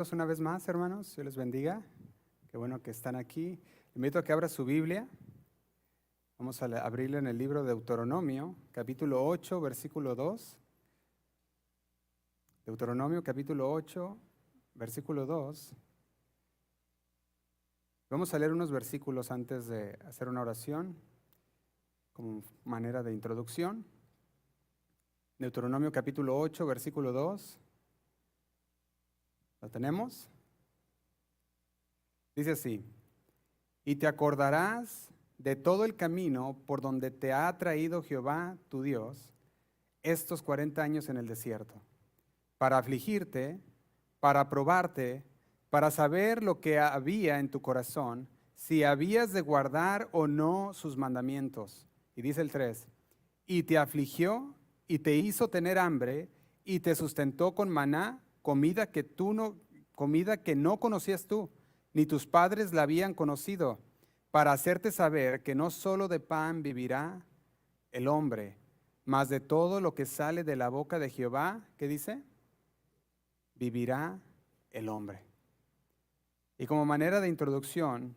Una vez más, hermanos, Dios les bendiga. Qué bueno que están aquí. Les invito a que abra su Biblia. Vamos a abrirla en el libro de Deuteronomio, capítulo 8, versículo 2. Deuteronomio, capítulo 8, versículo 2. Vamos a leer unos versículos antes de hacer una oración, como manera de introducción. Deuteronomio, capítulo 8, versículo 2. ¿Lo tenemos? Dice así: y te acordarás de todo el camino por donde te ha traído Jehová tu Dios estos 40 años en el desierto, para afligirte, para probarte, para saber lo que había en tu corazón, si habías de guardar o no sus mandamientos. Y dice el 3, y te afligió y te hizo tener hambre y te sustentó con maná, comida que no conocías tú, ni tus padres la habían conocido, para hacerte saber que no solo de pan vivirá el hombre, mas de todo lo que sale de la boca de Jehová, ¿qué dice? Vivirá el hombre. Y como manera de introducción,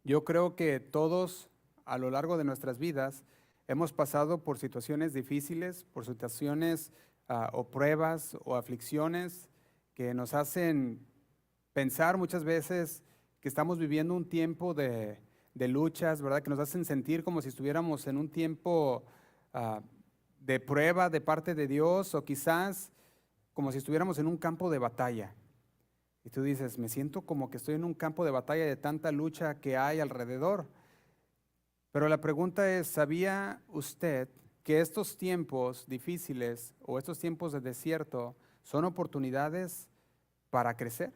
yo creo que todos a lo largo de nuestras vidas hemos pasado por situaciones difíciles, por situaciones o pruebas o aflicciones que nos hacen pensar muchas veces que estamos viviendo un tiempo de luchas, ¿verdad? Que nos hacen sentir como si estuviéramos en un tiempo de prueba de parte de Dios, o quizás como si estuviéramos en un campo de batalla. Y tú dices, me siento como que estoy en un campo de batalla de tanta lucha que hay alrededor. Pero la pregunta es, ¿sabía usted que estos tiempos difíciles o estos tiempos de desierto son oportunidades para crecer?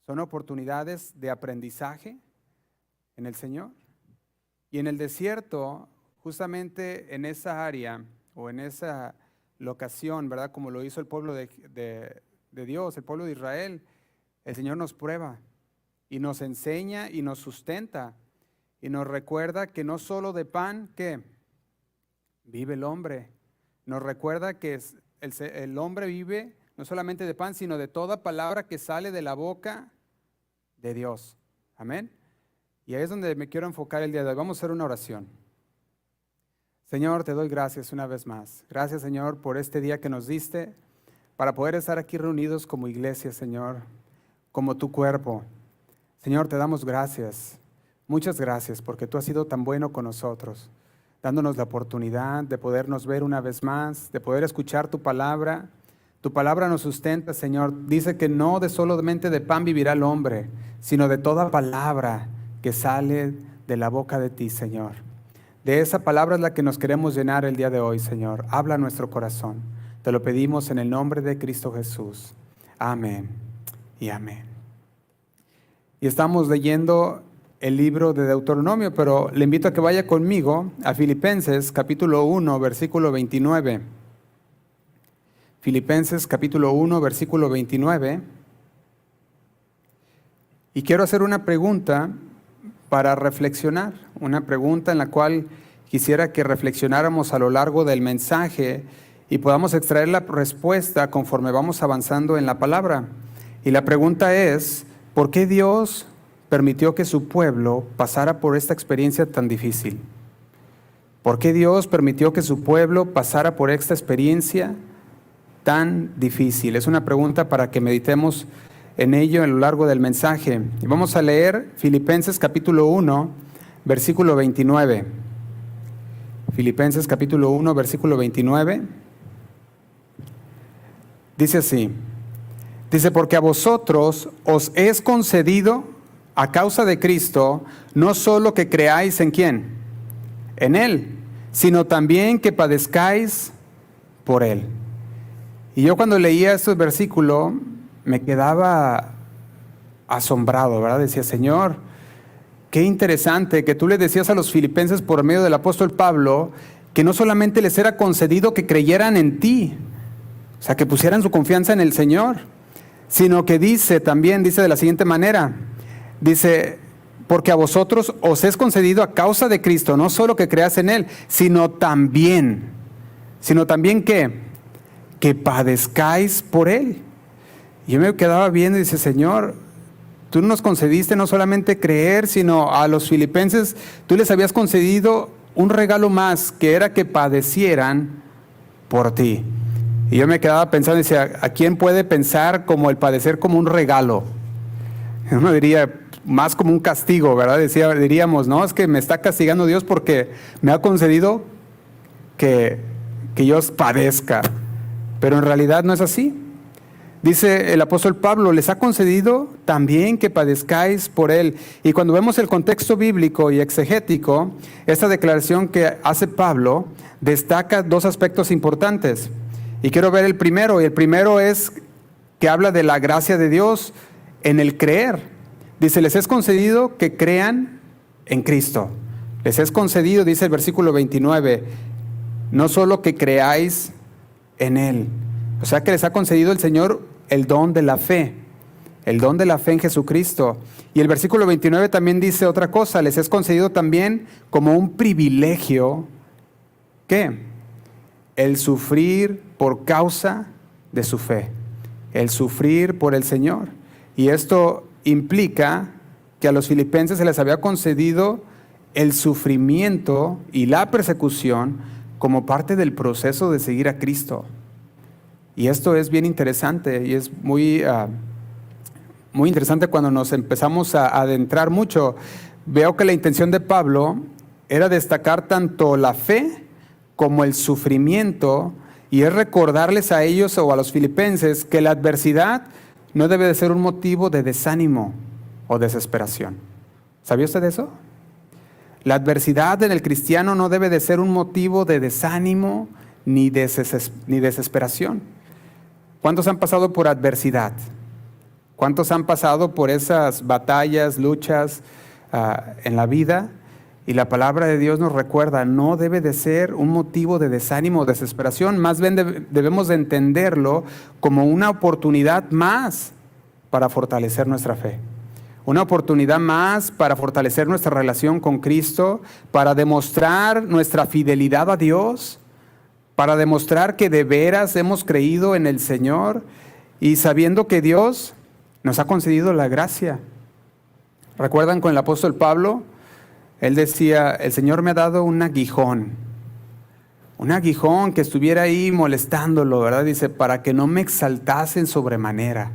Son oportunidades de aprendizaje en el Señor. Y en el desierto, justamente en esa área o en esa locación, ¿verdad? Como lo hizo el pueblo de Dios, el pueblo de Israel, el Señor nos prueba y nos enseña y nos sustenta y nos recuerda que no solo de pan, ¿qué? Vive el hombre. Nos recuerda que el hombre vive no solamente de pan, sino de toda palabra que sale de la boca de Dios. Amén. Y ahí es donde me quiero enfocar el día de hoy. Vamos a hacer una oración. Señor, te doy gracias una vez más. Gracias, Señor, por este día que nos diste para poder estar aquí reunidos como iglesia, Señor, como tu cuerpo. Señor, te damos gracias. Muchas gracias porque tú has sido tan bueno con nosotros, dándonos la oportunidad de podernos ver una vez más, de poder escuchar tu palabra. Tu palabra nos sustenta, Señor. Dice que no de solamente de pan vivirá el hombre, sino de toda palabra que sale de la boca de ti, Señor. De esa palabra es la que nos queremos llenar el día de hoy, Señor. Habla nuestro corazón. Te lo pedimos en el nombre de Cristo Jesús. Amén y amén. Y estamos leyendo el libro de Deuteronomio, pero le invito a que vaya conmigo a Filipenses capítulo 1, versículo 29. Filipenses capítulo 1, versículo 29. Y quiero hacer una pregunta para reflexionar, una pregunta en la cual quisiera que reflexionáramos a lo largo del mensaje y podamos extraer la respuesta conforme vamos avanzando en la palabra. Y la pregunta es, ¿por qué Dios permitió que su pueblo pasara por esta experiencia tan difícil? ¿Por qué Dios permitió que su pueblo pasara por esta experiencia tan difícil? Es una pregunta para que meditemos en ello a lo largo del mensaje. Y vamos a leer Filipenses capítulo 1, versículo 29. Filipenses capítulo 1, versículo 29. Dice así. Dice, porque a vosotros os es concedido a causa de Cristo, no solo que creáis en ¿quién? En Él, sino también que padezcáis por Él. Y yo cuando leía estos versículos me quedaba asombrado, ¿verdad? Decía, Señor, qué interesante que tú le decías a los filipenses por medio del apóstol Pablo que no solamente les era concedido que creyeran en ti, o sea, que pusieran su confianza en el Señor, sino que dice de la siguiente manera, dice, porque a vosotros os es concedido a causa de Cristo, no solo que creas en Él, sino también ¿qué? Que padezcáis por Él. Y yo me quedaba viendo y dice, Señor, tú nos concediste no solamente creer, sino a los filipenses, tú les habías concedido un regalo más, que era que padecieran por ti. Y yo me quedaba pensando y decía, ¿a quién puede pensar como el padecer como un regalo? Uno diría, más como un castigo, ¿verdad? Diríamos, no, es que me está castigando Dios porque me ha concedido que yo padezca. Pero en realidad no es así. Dice el apóstol Pablo, les ha concedido también que padezcáis por él. Y cuando vemos el contexto bíblico y exegético, esta declaración que hace Pablo destaca dos aspectos importantes. Y quiero ver el primero, y el primero es que habla de la gracia de Dios en el creer. Dice, les es concedido que crean en Cristo. Les es concedido, dice el versículo 29, no solo que creáis en Él. O sea que les ha concedido el Señor el don de la fe en Jesucristo. Y el versículo 29 también dice otra cosa, les es concedido también como un privilegio, ¿qué? El sufrir por causa de su fe, el sufrir por el Señor. Y esto implica que a los filipenses se les había concedido el sufrimiento y la persecución como parte del proceso de seguir a Cristo. Y esto es bien interesante y es muy interesante cuando nos empezamos a adentrar mucho. Veo que la intención de Pablo era destacar tanto la fe como el sufrimiento, y es recordarles a ellos o a los filipenses que la adversidad no debe de ser un motivo de desánimo o desesperación. ¿Sabía usted eso? La adversidad en el cristiano no debe de ser un motivo de desánimo ni desesperación. ¿Cuántos han pasado por adversidad? ¿Cuántos han pasado por esas batallas, luchas en la vida? Y la palabra de Dios nos recuerda, no debe de ser un motivo de desánimo o desesperación, más bien debemos de entenderlo como una oportunidad más para fortalecer nuestra fe. Una oportunidad más para fortalecer nuestra relación con Cristo, para demostrar nuestra fidelidad a Dios, para demostrar que de veras hemos creído en el Señor y sabiendo que Dios nos ha concedido la gracia. ¿Recuerdan con el apóstol Pablo? Él decía, el Señor me ha dado un aguijón que estuviera ahí molestándolo, ¿verdad? Dice, para que no me exaltase en sobremanera.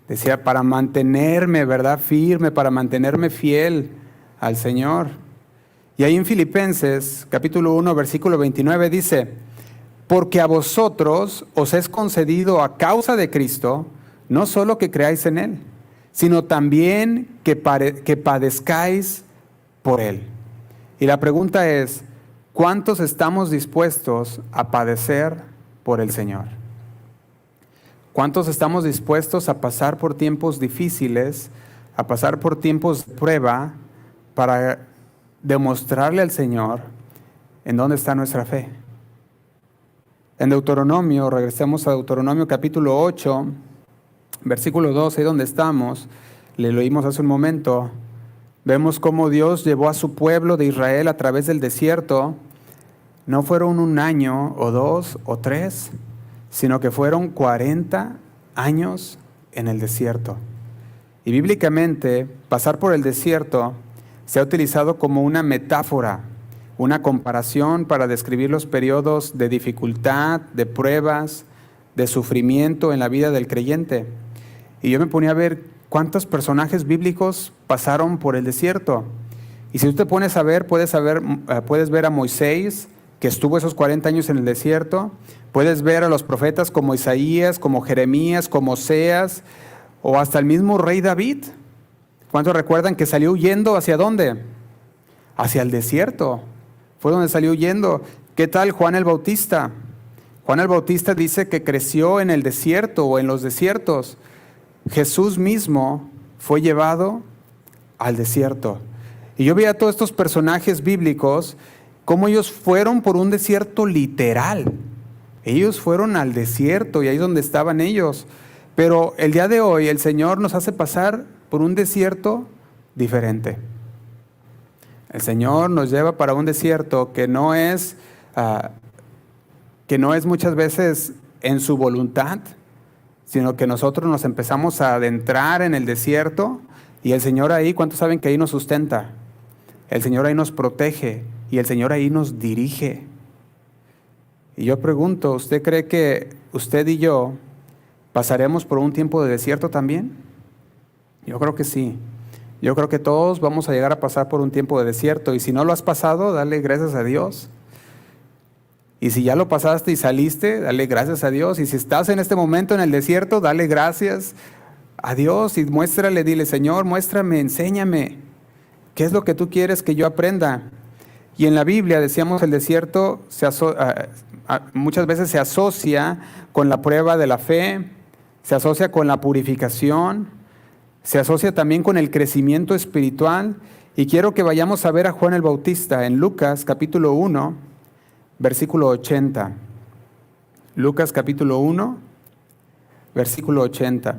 Decía, para mantenerme, ¿verdad? Firme, para mantenerme fiel al Señor. Y ahí en Filipenses, capítulo 1, versículo 29, dice, porque a vosotros os es concedido a causa de Cristo, no solo que creáis en Él, sino también que padezcáis por Él. Y la pregunta es, ¿cuántos estamos dispuestos a padecer por el Señor? ¿Cuántos estamos dispuestos a pasar por tiempos difíciles, a pasar por tiempos de prueba para demostrarle al Señor en dónde está nuestra fe? En Deuteronomio, regresemos a Deuteronomio capítulo 8, versículo 12, ahí donde estamos, le leímos hace un momento. Vemos cómo Dios llevó a su pueblo de Israel a través del desierto. No fueron un año o dos o tres, sino que fueron 40 años en el desierto. Y bíblicamente, pasar por el desierto se ha utilizado como una metáfora, una comparación para describir los periodos de dificultad, de pruebas, de sufrimiento en la vida del creyente. Y yo me ponía a ver ¿cuántos personajes bíblicos pasaron por el desierto? Y si tú te pones a ver, puedes ver a Moisés, que estuvo esos 40 años en el desierto. Puedes ver a los profetas como Isaías, como Jeremías, como Oseas, o hasta el mismo rey David. ¿Cuántos recuerdan que salió huyendo hacia dónde? Hacia el desierto. Fue donde salió huyendo. ¿Qué tal Juan el Bautista? Juan el Bautista dice que creció en el desierto o en los desiertos. Jesús mismo fue llevado al desierto. Y yo veía a todos estos personajes bíblicos, cómo ellos fueron por un desierto literal. Ellos fueron al desierto y ahí es donde estaban ellos. Pero el día de hoy el Señor nos hace pasar por un desierto diferente. El Señor nos lleva para un desierto que no es muchas veces en su voluntad, sino que nosotros nos empezamos a adentrar en el desierto y el Señor ahí, ¿cuántos saben que ahí nos sustenta? El Señor ahí nos protege y el Señor ahí nos dirige. Y yo pregunto, ¿usted cree que usted y yo pasaremos por un tiempo de desierto también? Yo creo que sí. Yo creo que todos vamos a llegar a pasar por un tiempo de desierto y si no lo has pasado, dale gracias a Dios. Y si ya lo pasaste y saliste, dale gracias a Dios. Y si estás en este momento en el desierto, dale gracias a Dios y muéstrale, dile, Señor, muéstrame, enséñame. ¿Qué es lo que tú quieres que yo aprenda? Y en la Biblia, decíamos, el desierto muchas veces se asocia con la prueba de la fe, se asocia con la purificación, se asocia también con el crecimiento espiritual. Y quiero que vayamos a ver a Juan el Bautista en Lucas capítulo 1, versículo 80. Lucas capítulo 1, versículo 80.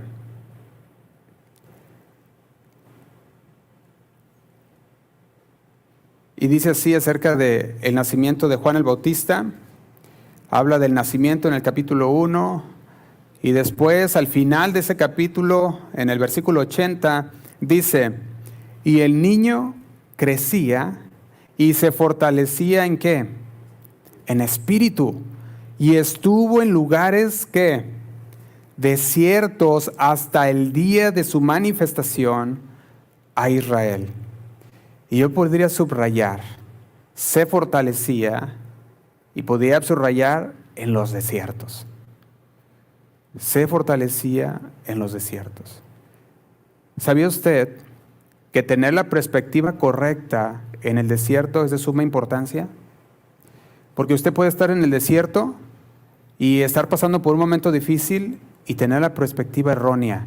Y dice así acerca del nacimiento de Juan el Bautista. Habla del nacimiento en el capítulo 1 y después al final de ese capítulo, en el versículo 80, dice, y el niño crecía y se fortalecía ¿en qué? En espíritu, y estuvo en lugares que desiertos hasta el día de su manifestación a Israel. Y yo podría subrayar, se fortalecía y podría subrayar en los desiertos. Se fortalecía en los desiertos. ¿Sabía usted que tener la perspectiva correcta en el desierto es de suma importancia? Porque usted puede estar en el desierto y estar pasando por un momento difícil y tener la perspectiva errónea.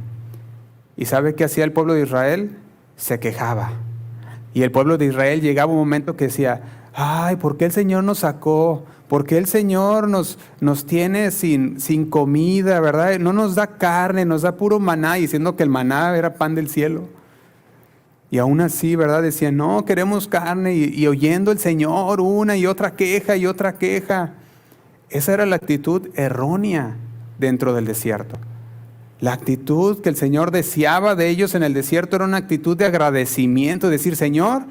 ¿Y sabe qué hacía el pueblo de Israel? Se quejaba. Y el pueblo de Israel llegaba un momento que decía, ay, ¿por qué el Señor nos sacó? ¿Por qué el Señor nos tiene sin comida, verdad? No nos da carne, nos da puro maná, diciendo que el maná era pan del cielo. Y aún así, ¿verdad? Decían, no, queremos carne, y oyendo el Señor una y otra queja y otra queja. Esa era la actitud errónea dentro del desierto. La actitud que el Señor deseaba de ellos en el desierto era una actitud de agradecimiento, decir, Señor,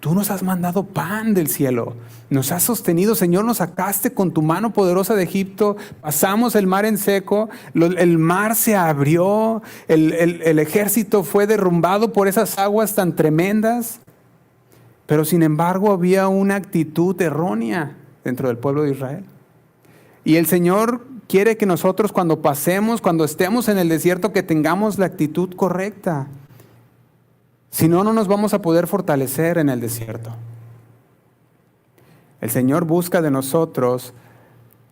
tú nos has mandado pan del cielo, nos has sostenido, Señor, nos sacaste con tu mano poderosa de Egipto, pasamos el mar en seco, el mar se abrió, el ejército fue derrumbado por esas aguas tan tremendas, pero sin embargo había una actitud errónea dentro del pueblo de Israel. Y el Señor quiere que nosotros cuando pasemos, cuando estemos en el desierto, que tengamos la actitud correcta. Si no, no nos vamos a poder fortalecer en el desierto. El Señor busca de nosotros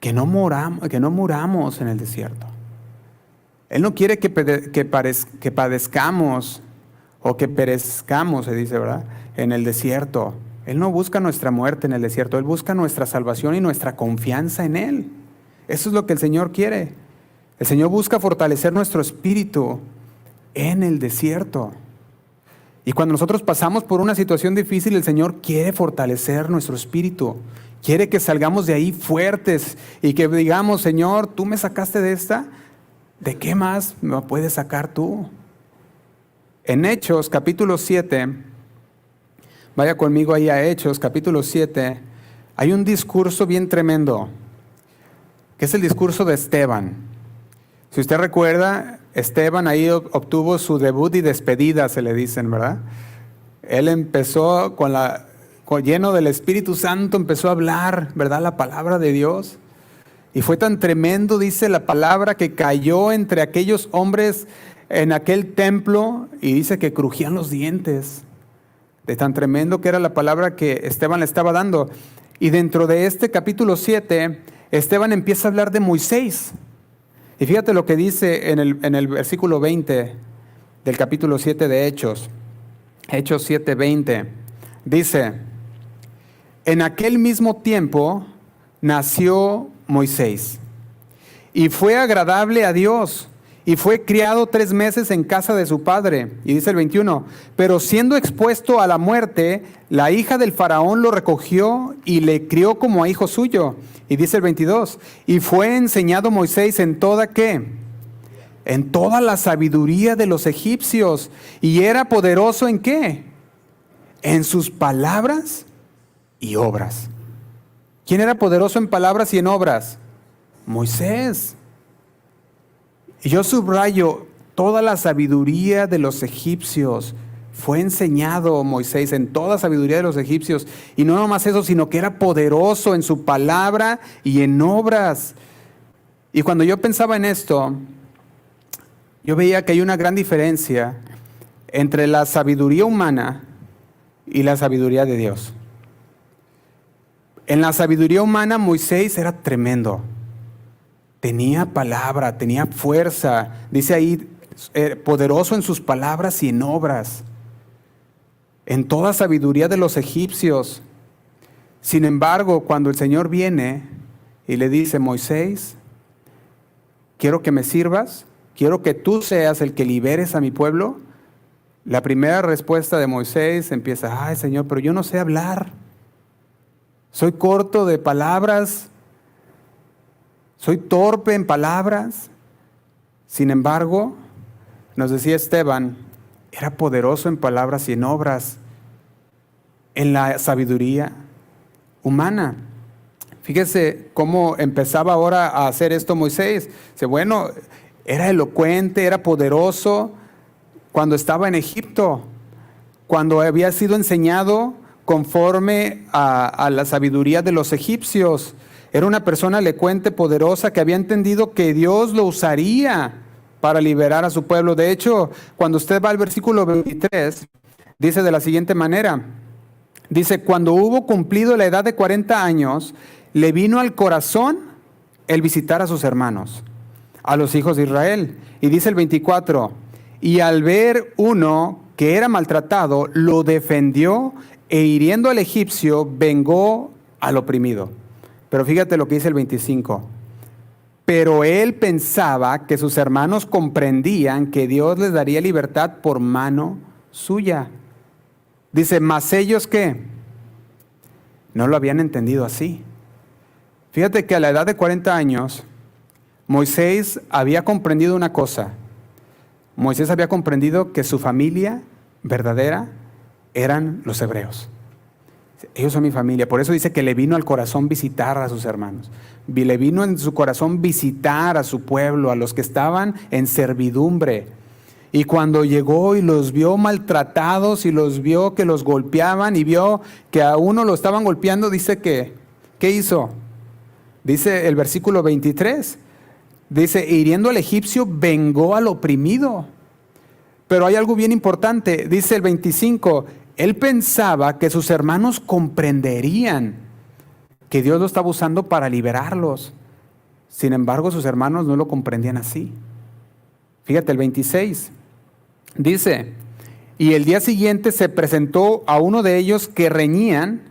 que no muramos en el desierto. Él no quiere que padezcamos o que perezcamos, se dice, ¿verdad? En el desierto. Él no busca nuestra muerte en el desierto. Él busca nuestra salvación y nuestra confianza en Él. Eso es lo que el Señor quiere. El Señor busca fortalecer nuestro espíritu en el desierto. Y cuando nosotros pasamos por una situación difícil, el Señor quiere fortalecer nuestro espíritu. Quiere que salgamos de ahí fuertes y que digamos, Señor, tú me sacaste de esta, ¿de qué más me puedes sacar tú? En Hechos, capítulo 7, vaya conmigo ahí a Hechos, capítulo 7, hay un discurso bien tremendo, que es el discurso de Esteban. Si usted recuerda, Esteban ahí obtuvo su debut y despedida, se le dicen, ¿verdad? Él empezó lleno del Espíritu Santo, empezó a hablar, ¿verdad? La palabra de Dios. Y fue tan tremendo, dice la palabra, que cayó entre aquellos hombres en aquel templo y dice que crujían los dientes. De tan tremendo que era la palabra que Esteban le estaba dando. Y dentro de este capítulo 7, Esteban empieza a hablar de Moisés. Y fíjate lo que dice en el versículo 20 del capítulo 7 de Hechos. Hechos 7:20. Dice, en aquel mismo tiempo nació Moisés y fue agradable a Dios y fue criado 3 meses en casa de su padre. Y dice el 21, pero siendo expuesto a la muerte, la hija del faraón lo recogió y le crió como a hijo suyo. Y dice el 22, y fue enseñado Moisés en toda ¿qué? en toda la sabiduría de los egipcios. ¿Y era poderoso en qué? En sus palabras y obras. ¿Quién era poderoso en palabras y en obras? Moisés. Y yo subrayo, toda la sabiduría de los egipcios. Fue enseñado Moisés en toda sabiduría de los egipcios. Y no nomás eso, sino que era poderoso en su palabra y en obras. Y cuando yo pensaba en esto, yo veía que hay una gran diferencia entre la sabiduría humana y la sabiduría de Dios. En la sabiduría humana Moisés era tremendo. Tenía palabra, tenía fuerza. Dice ahí, poderoso en sus palabras y en obras. En toda sabiduría de los egipcios. Sin embargo, cuando el Señor viene y le dice, Moisés, quiero que me sirvas, quiero que tú seas el que liberes a mi pueblo. La primera respuesta de Moisés empieza, ay Señor, pero yo no sé hablar. Soy corto de palabras, soy torpe en palabras. Sin embargo, nos decía Esteban, era poderoso en palabras y en obras, en la sabiduría humana. Fíjese cómo empezaba ahora a hacer esto Moisés. Dice, bueno, era elocuente, era poderoso cuando estaba en Egipto, cuando había sido enseñado conforme a la sabiduría de los egipcios. Era una persona elocuente, poderosa, que había entendido que Dios lo usaría para liberar a su pueblo. De hecho, cuando usted va al versículo 23, dice de la siguiente manera, dice, cuando hubo cumplido la edad de 40 años, le vino al corazón el visitar a sus hermanos, a los hijos de Israel. Y dice el 24, y al ver uno que era maltratado, lo defendió e hiriendo al egipcio, vengó al oprimido. Pero fíjate lo que dice el 25. Pero él pensaba que sus hermanos comprendían que Dios les daría libertad por mano suya. Dice, mas ellos ¿qué? No lo habían entendido así. Fíjate que a la edad de 40 años, Moisés había comprendido una cosa. Moisés había comprendido que su familia verdadera eran los hebreos. Ellos son mi familia. Por eso dice que le vino al corazón visitar a sus hermanos. Le vino en su corazón visitar a su pueblo, a los que estaban en servidumbre. Y cuando llegó y los vio maltratados y los vio que los golpeaban y vio que a uno lo estaban golpeando, dice que, ¿qué hizo? Dice el versículo 23, dice, hiriendo al egipcio, vengó al oprimido. Pero hay algo bien importante, dice el 25, él pensaba que sus hermanos comprenderían que Dios lo estaba usando para liberarlos. Sin embargo, sus hermanos no lo comprendían así. Fíjate el 26, dice, y el día siguiente se presentó a uno de ellos que reñían.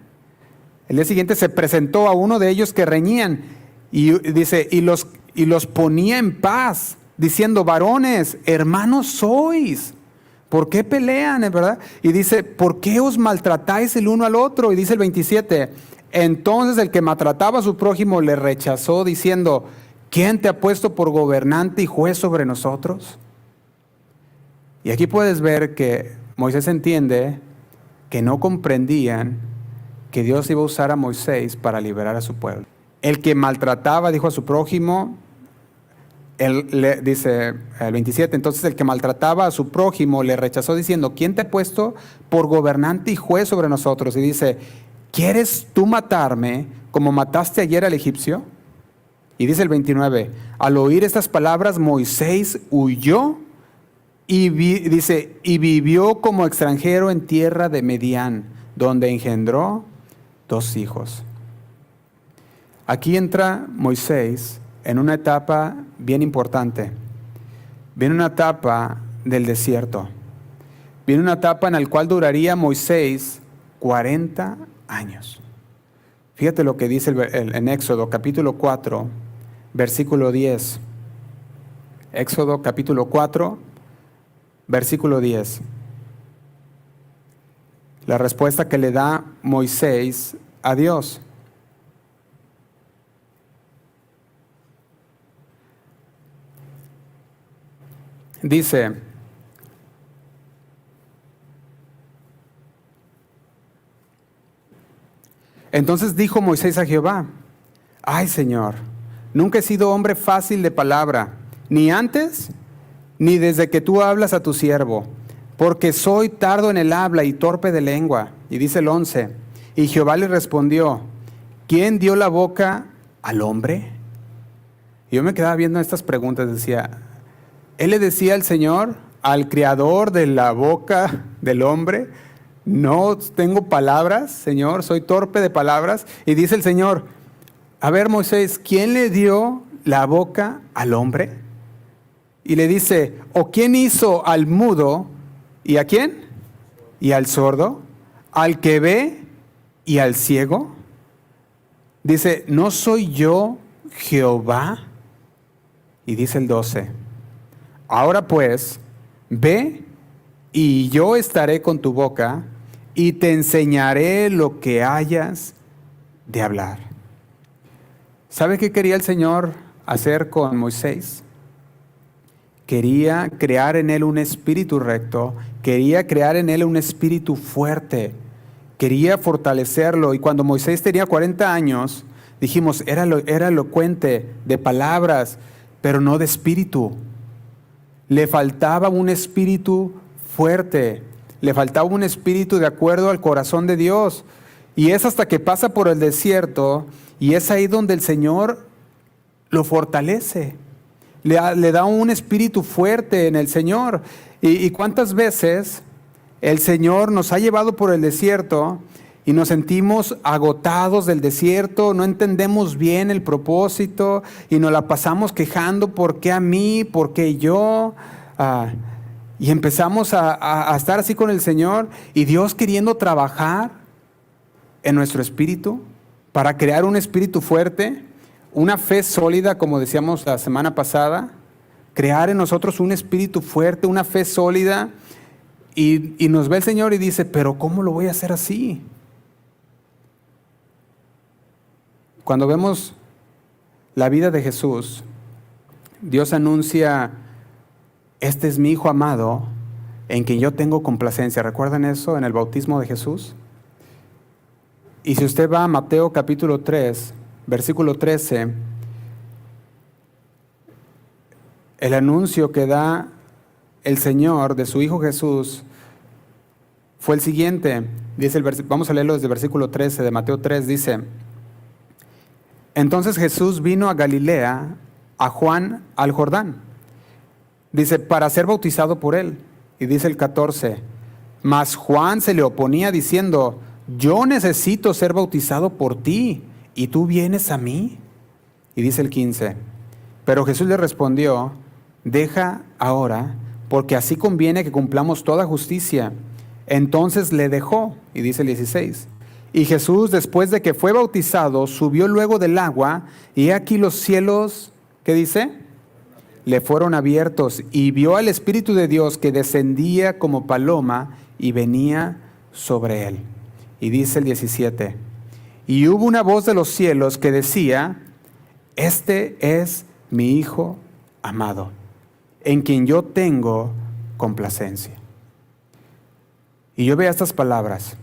El día siguiente se presentó a uno de ellos que reñían y dice, y los ponía en paz, diciendo, varones, hermanos sois, ¿por qué pelean, verdad? Y dice, ¿por qué os maltratáis el uno al otro? Y dice el 27, entonces el que maltrataba a su prójimo le rechazó, diciendo, ¿quién te ha puesto por gobernante y juez sobre nosotros? Y aquí puedes ver que Moisés entiende que no comprendían que Dios iba a usar a Moisés para liberar a su pueblo. El que maltrataba, dijo a su prójimo, dice el 27, entonces el que maltrataba a su prójimo le rechazó diciendo, ¿quién te ha puesto por gobernante y juez sobre nosotros? Y dice, ¿quieres tú matarme como mataste ayer al egipcio? Y dice el 29, al oír estas palabras Moisés huyó y dice, y vivió como extranjero en tierra de Medián, donde engendró 2 hijos. Aquí entra Moisés en una etapa bien importante. Viene una etapa del desierto. Viene una etapa en la cual duraría Moisés 40 años. Fíjate lo que dice en Éxodo capítulo 4, versículo 10. Éxodo capítulo 4, versículo 10. La respuesta que le da Moisés a Dios. Dice, entonces dijo Moisés a Jehová, ay Señor, nunca he sido hombre fácil de palabra, ni antes, ni desde que tú hablas a tu siervo, porque soy tardo en el habla y torpe de lengua. Y dice el 11, y Jehová le respondió, ¿quién dio la boca al hombre? Y yo me quedaba viendo estas preguntas, decía, él le decía al Señor, al creador de la boca del hombre, no tengo palabras, Señor, soy torpe de palabras. Y dice el Señor, a ver Moisés, ¿quién le dio la boca al hombre? Y le dice, ¿o quién hizo al mudo y a quién? Y al sordo, al que ve y al ciego. Dice, ¿no soy yo Jehová? Y dice el 12, ahora pues, ve y yo estaré con tu boca y te enseñaré lo que hayas de hablar. ¿Sabe qué quería el Señor hacer con Moisés? Quería crear en él un espíritu recto, quería crear en él un espíritu fuerte, quería fortalecerlo. Y cuando Moisés tenía 40 años, dijimos, era elocuente de palabras, pero no de espíritu. Le faltaba un espíritu fuerte, le faltaba un espíritu de acuerdo al corazón de Dios. Y es hasta que pasa por el desierto, y es ahí donde el Señor lo fortalece. Le da un espíritu fuerte en el Señor. Y cuántas veces el Señor nos ha llevado por el desierto y nos sentimos agotados del desierto, no entendemos bien el propósito y nos la pasamos quejando, ¿por qué a mí? ¿Por qué yo? Y empezamos a estar así con el Señor y Dios queriendo trabajar en nuestro espíritu para crear un espíritu fuerte, una fe sólida, como decíamos la semana pasada, crear en nosotros un espíritu fuerte, una fe sólida, y nos ve el Señor y dice, pero ¿cómo lo voy a hacer así? Cuando vemos la vida de Jesús, Dios anuncia, este es mi Hijo amado, en quien yo tengo complacencia. ¿Recuerdan eso en el bautismo de Jesús? Y si usted va a Mateo capítulo 3, versículo 13, el anuncio que da el Señor de su Hijo Jesús fue el siguiente. Dice vamos a leerlo desde el versículo 13 de Mateo 3, dice, entonces Jesús vino a Galilea, a Juan al Jordán, dice, para ser bautizado por él. Y dice el 14, mas Juan se le oponía diciendo, yo necesito ser bautizado por ti, ¿y tú vienes a mí? Y dice el 15, pero Jesús le respondió, deja ahora, porque así conviene que cumplamos toda justicia. Entonces le dejó, y dice el 16, y Jesús, después de que fue bautizado, subió luego del agua, y aquí los cielos, ¿qué dice? Le fueron abiertos, y vio al Espíritu de Dios que descendía como paloma y venía sobre él. Y dice el 17, y hubo una voz de los cielos que decía, este es mi Hijo amado, en quien yo tengo complacencia. Y yo veía estas palabras,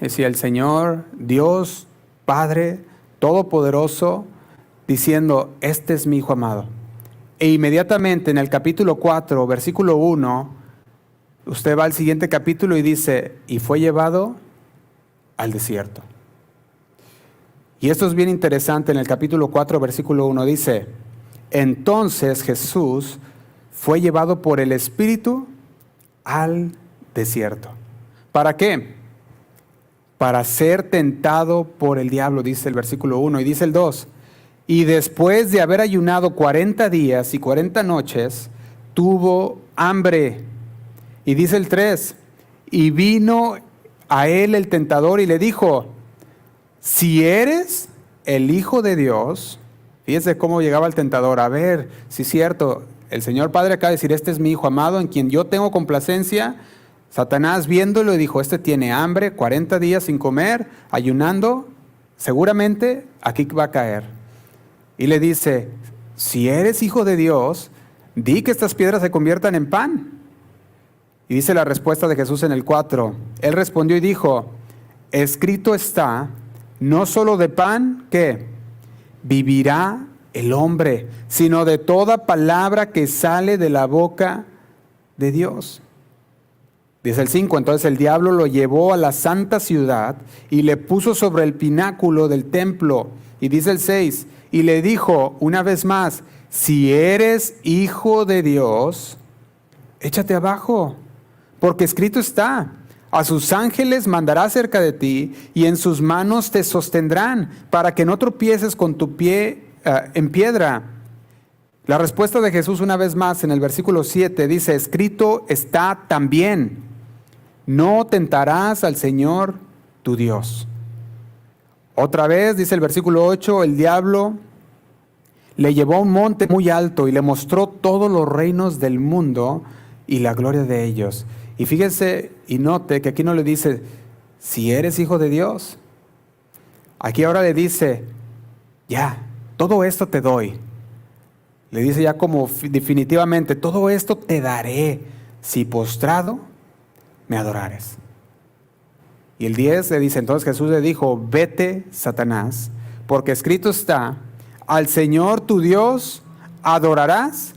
decía el Señor, Dios, Padre, Todopoderoso, diciendo, este es mi Hijo amado. E inmediatamente en el capítulo 4, versículo 1, usted va al siguiente capítulo y dice, y fue llevado al desierto. Y esto es bien interesante, en el capítulo 4, versículo 1 dice, entonces Jesús fue llevado por el Espíritu al desierto. ¿Para qué? Para ser tentado por el diablo, dice el versículo 1. Y dice el 2, y después de haber ayunado 40 días y 40 noches, tuvo hambre. Y dice el 3, y vino a él el tentador y le dijo, si eres el Hijo de Dios, fíjese cómo llegaba el tentador, a ver, si es cierto, el Señor Padre acaba de decir, este es mi Hijo amado, en quien yo tengo complacencia. Satanás viéndolo dijo, este tiene hambre, 40 días sin comer, ayunando, seguramente aquí va a caer. Y le dice, si eres Hijo de Dios, di que estas piedras se conviertan en pan. Y dice la respuesta de Jesús en el 4. Él respondió y dijo, escrito está, no solo de pan, ¿qué? Vivirá el hombre, sino de toda palabra que sale de la boca de Dios. Dice el 5, entonces el diablo lo llevó a la santa ciudad y le puso sobre el pináculo del templo. Y dice el 6, y le dijo una vez más, si eres hijo de Dios, échate abajo, porque escrito está, a sus ángeles mandará cerca de ti y en sus manos te sostendrán para que no tropieces con tu pie en piedra. La respuesta de Jesús una vez más en el versículo 7 dice, escrito está también, no tentarás al Señor tu Dios. Otra vez dice el versículo 8, el diablo le llevó a un monte muy alto y le mostró todos los reinos del mundo y la gloria de ellos. Y fíjese y note que aquí no le dice, si eres hijo de Dios. Aquí ahora le dice, ya, todo esto te doy. Le dice ya como definitivamente, todo esto te daré si postrado me adorares. Y el 10 le dice, entonces Jesús le dijo, vete, Satanás, porque escrito está, al Señor tu Dios adorarás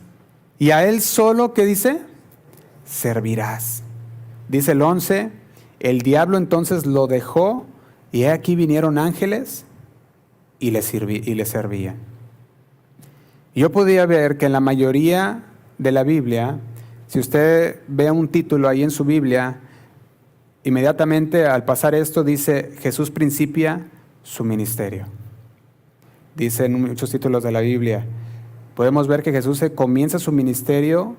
y a Él solo, ¿qué dice? Servirás. Dice el 11, el diablo entonces lo dejó y he aquí vinieron ángeles y le servían. Yo podía ver que en la mayoría de la Biblia, si usted ve un título ahí en su Biblia, inmediatamente al pasar esto dice Jesús principia su ministerio. Dice en muchos títulos de la Biblia, podemos ver que Jesús comienza su ministerio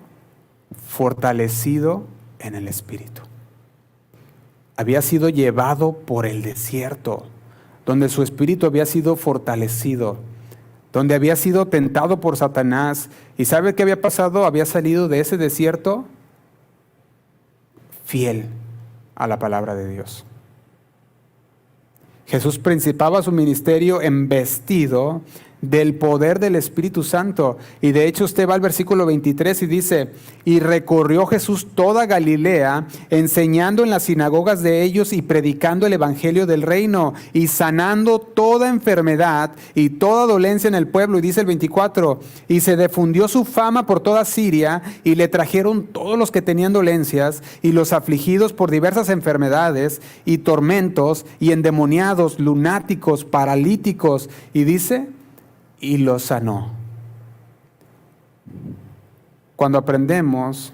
fortalecido en el Espíritu. Había sido llevado por el desierto, donde su espíritu había sido fortalecido, donde había sido tentado por Satanás. ¿Y sabe qué había pasado? Había salido de ese desierto fiel a la palabra de Dios. Jesús principaba su ministerio embestido del poder del Espíritu Santo. Y de hecho usted va al versículo 23 y dice, y recorrió Jesús toda Galilea, enseñando en las sinagogas de ellos y predicando el evangelio del reino y sanando toda enfermedad y toda dolencia en el pueblo. Y dice el 24, y se difundió su fama por toda Siria y le trajeron todos los que tenían dolencias y los afligidos por diversas enfermedades y tormentos y endemoniados, lunáticos, paralíticos. Y dice, y los sanó. Cuando aprendemos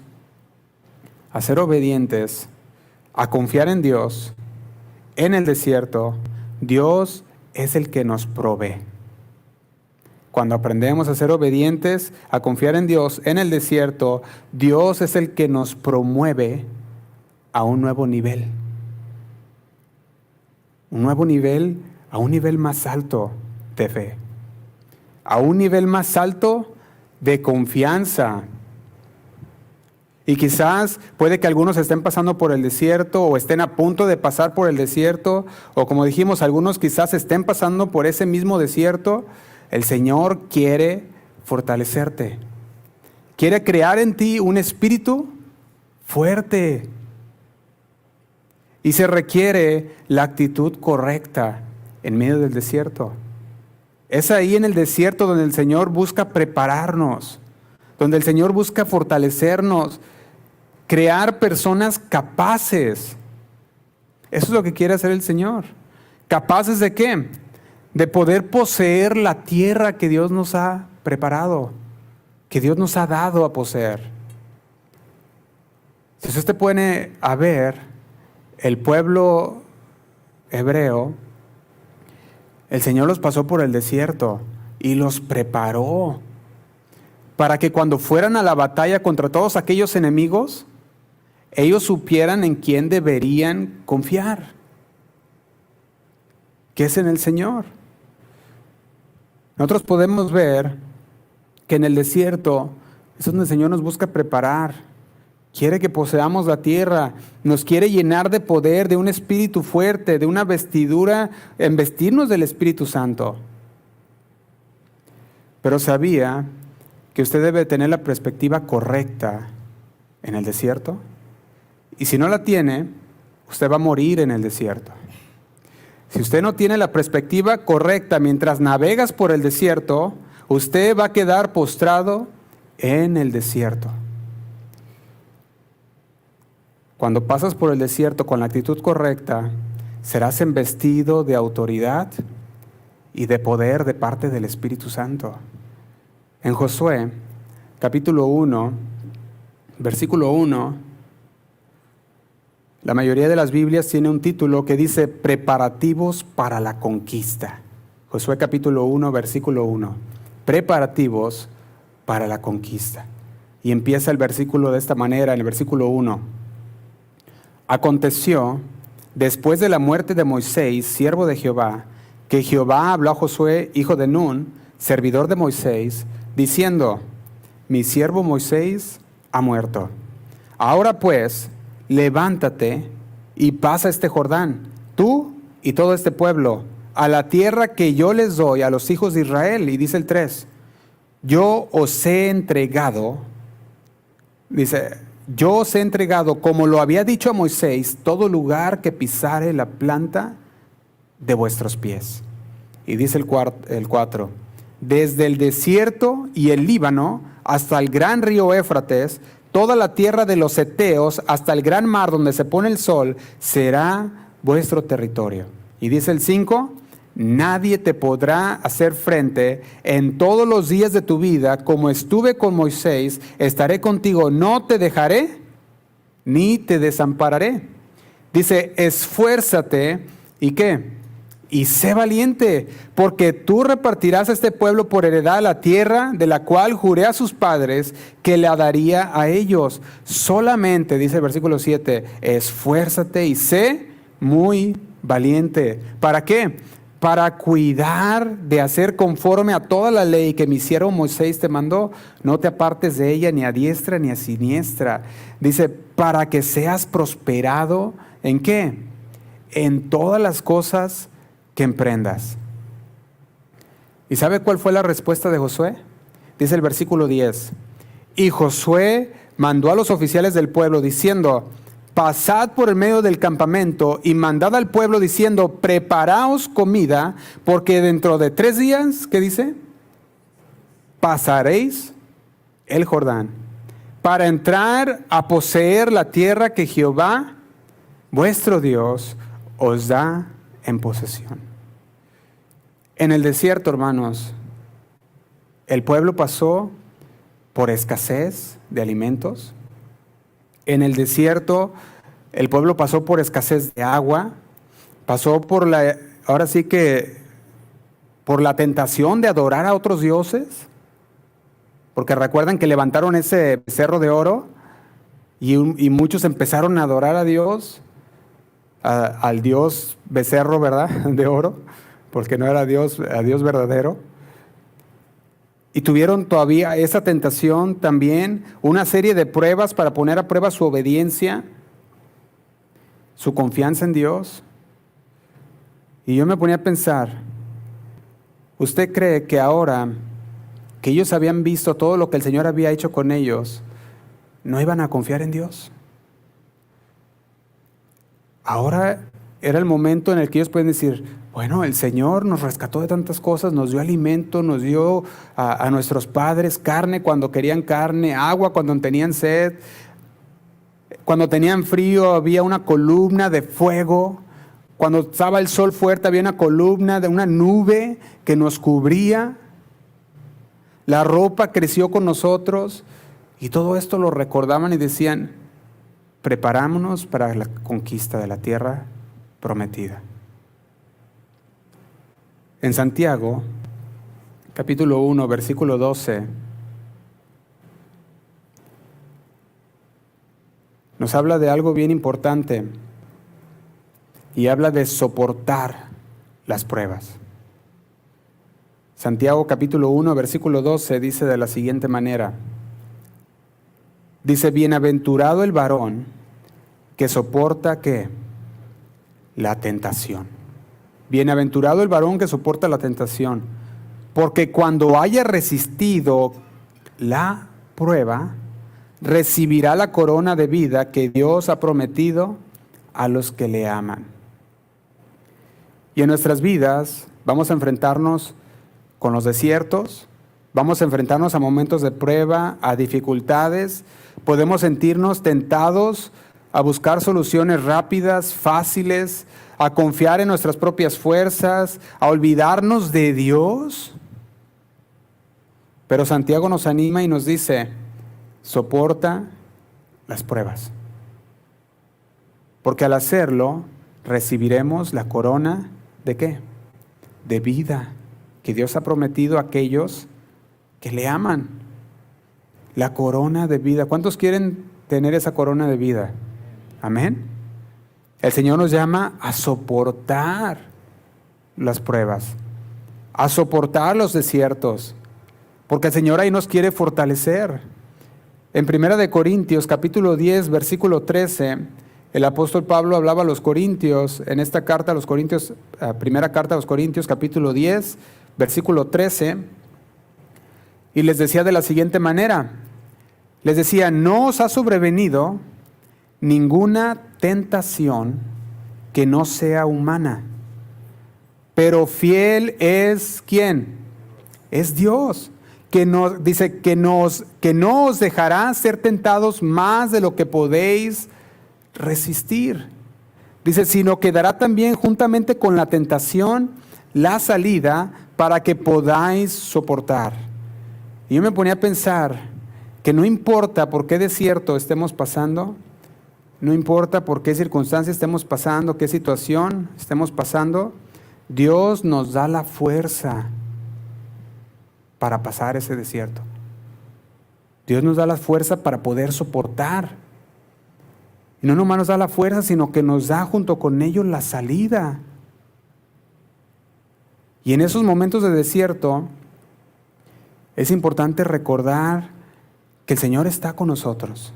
a ser obedientes, a confiar en Dios, en el desierto, Dios es el que nos provee. Cuando aprendemos a ser obedientes, a confiar en Dios, en el desierto, Dios es el que nos promueve a un nuevo nivel. Un nuevo nivel, a un nivel más alto de fe. A un nivel más alto de confianza. Y quizás puede que algunos estén pasando por el desierto o estén a punto de pasar por el desierto, o como dijimos, algunos quizás estén pasando por ese mismo desierto. El Señor quiere fortalecerte. Quiere crear en ti un espíritu fuerte. Y se requiere la actitud correcta en medio del desierto. Es ahí en el desierto donde el Señor busca prepararnos, donde el Señor busca fortalecernos, crear personas capaces. Eso es lo que quiere hacer el Señor. ¿Capaces de qué? De poder poseer la tierra que Dios nos ha preparado, que Dios nos ha dado a poseer. Si usted se pone a ver el pueblo hebreo, el Señor los pasó por el desierto y los preparó para que cuando fueran a la batalla contra todos aquellos enemigos, ellos supieran en quién deberían confiar, que es en el Señor. Nosotros podemos ver que en el desierto es donde el Señor nos busca preparar. Quiere que poseamos la tierra, nos quiere llenar de poder, de un espíritu fuerte, de una vestidura, en vestirnos del Espíritu Santo. Pero sabía que usted debe tener la perspectiva correcta en el desierto. Y si no la tiene, usted va a morir en el desierto. Si usted no tiene la perspectiva correcta mientras navegas por el desierto, usted va a quedar postrado en el desierto. Cuando pasas por el desierto con la actitud correcta, serás embestido de autoridad y de poder de parte del Espíritu Santo. En Josué, capítulo 1, versículo 1, la mayoría de las Biblias tiene un título que dice preparativos para la conquista. Josué capítulo 1, versículo 1. Preparativos para la conquista. Y empieza el versículo de esta manera, en el versículo 1. Aconteció, después de la muerte de Moisés, siervo de Jehová, que Jehová habló a Josué, hijo de Nun, servidor de Moisés, diciendo, mi siervo Moisés ha muerto. Ahora pues, levántate y pasa este Jordán, tú y todo este pueblo, a la tierra que yo les doy a los hijos de Israel. Y dice el 3, yo os he entregado, como lo había dicho a Moisés, todo lugar que pisare la planta de vuestros pies. Y dice el 4, desde el desierto y el Líbano hasta el gran río Éufrates, toda la tierra de los heteos hasta el gran mar donde se pone el sol, será vuestro territorio. Y dice el 5, nadie te podrá hacer frente en todos los días de tu vida, como estuve con Moisés, estaré contigo, no te dejaré ni te desampararé. Dice, esfuérzate, ¿y qué? Y sé valiente, porque tú repartirás a este pueblo por heredad la tierra de la cual juré a sus padres que la daría a ellos. Solamente, dice el versículo 7, esfuérzate y sé muy valiente. ¿Para qué? Para cuidar de hacer conforme a toda la ley que mi siervo Moisés te mandó. No te apartes de ella ni a diestra ni a siniestra. Dice, para que seas prosperado, ¿en qué? En todas las cosas que emprendas. ¿Y sabe cuál fue la respuesta de Josué? Dice el versículo 10. Y Josué mandó a los oficiales del pueblo diciendo, pasad por el medio del campamento y mandad al pueblo diciendo, preparaos comida, porque dentro de 3 días, ¿qué dice? Pasaréis el Jordán para entrar a poseer la tierra que Jehová, vuestro Dios, os da en posesión. En el desierto, hermanos, el pueblo pasó por escasez de alimentos. En el desierto, el pueblo pasó por escasez de agua, pasó por por la tentación de adorar a otros dioses, porque recuerdan que levantaron ese becerro de oro y muchos empezaron a adorar a Dios, al Dios becerro, ¿verdad?, de oro, porque no era a Dios verdadero. Y tuvieron todavía esa tentación también, una serie de pruebas para poner a prueba su obediencia, su confianza en Dios. Y yo me ponía a pensar, ¿usted cree que ahora que ellos habían visto todo lo que el Señor había hecho con ellos, no iban a confiar en Dios? Ahora era el momento en el que ellos pueden decir, bueno, el Señor nos rescató de tantas cosas, nos dio alimento, nos dio a nuestros padres carne cuando querían carne, agua cuando tenían sed, cuando tenían frío había una columna de fuego, cuando estaba el sol fuerte había una columna de una nube que nos cubría, la ropa creció con nosotros y todo esto lo recordaban y decían, preparámonos para la conquista de la tierra prometida. En Santiago, capítulo 1, versículo 12, nos habla de algo bien importante y habla de soportar las pruebas. Santiago capítulo 1, versículo 12 dice de la siguiente manera, dice, bienaventurado el varón que soporta, ¿qué? La tentación. Bienaventurado el varón que soporta la tentación, porque cuando haya resistido la prueba, recibirá la corona de vida que Dios ha prometido a los que le aman. Y en nuestras vidas vamos a enfrentarnos con los desiertos, vamos a enfrentarnos a momentos de prueba, a dificultades, podemos sentirnos tentados a buscar soluciones rápidas, fáciles, a confiar en nuestras propias fuerzas, a olvidarnos de Dios. Pero Santiago nos anima y nos dice, soporta las pruebas. Porque al hacerlo, recibiremos la corona ¿de qué? De vida que Dios ha prometido a aquellos que le aman. La corona de vida. ¿Cuántos quieren tener esa corona de vida? Amén. El Señor nos llama a soportar las pruebas, a soportar los desiertos, porque el Señor ahí nos quiere fortalecer. En 1 Corintios capítulo 10, versículo 13, el apóstol Pablo hablaba a los corintios, en esta carta a los corintios, primera carta a los corintios capítulo 10, versículo 13, y les decía de la siguiente manera, les decía, no os ha sobrevenido ninguna tentación que no sea humana, pero fiel es ¿quién? Es Dios, que nos dice que no os dejará ser tentados más de lo que podéis resistir. Dice, sino que dará también juntamente con la tentación la salida para que podáis soportar. Y yo me ponía a pensar que no importa por qué desierto estemos pasando, no importa por qué circunstancia estemos pasando, qué situación estemos pasando, Dios nos da la fuerza para pasar ese desierto. Dios nos da la fuerza para poder soportar. Y no nomás nos da la fuerza, sino que nos da junto con ellos la salida. Y en esos momentos de desierto es importante recordar que el Señor está con nosotros.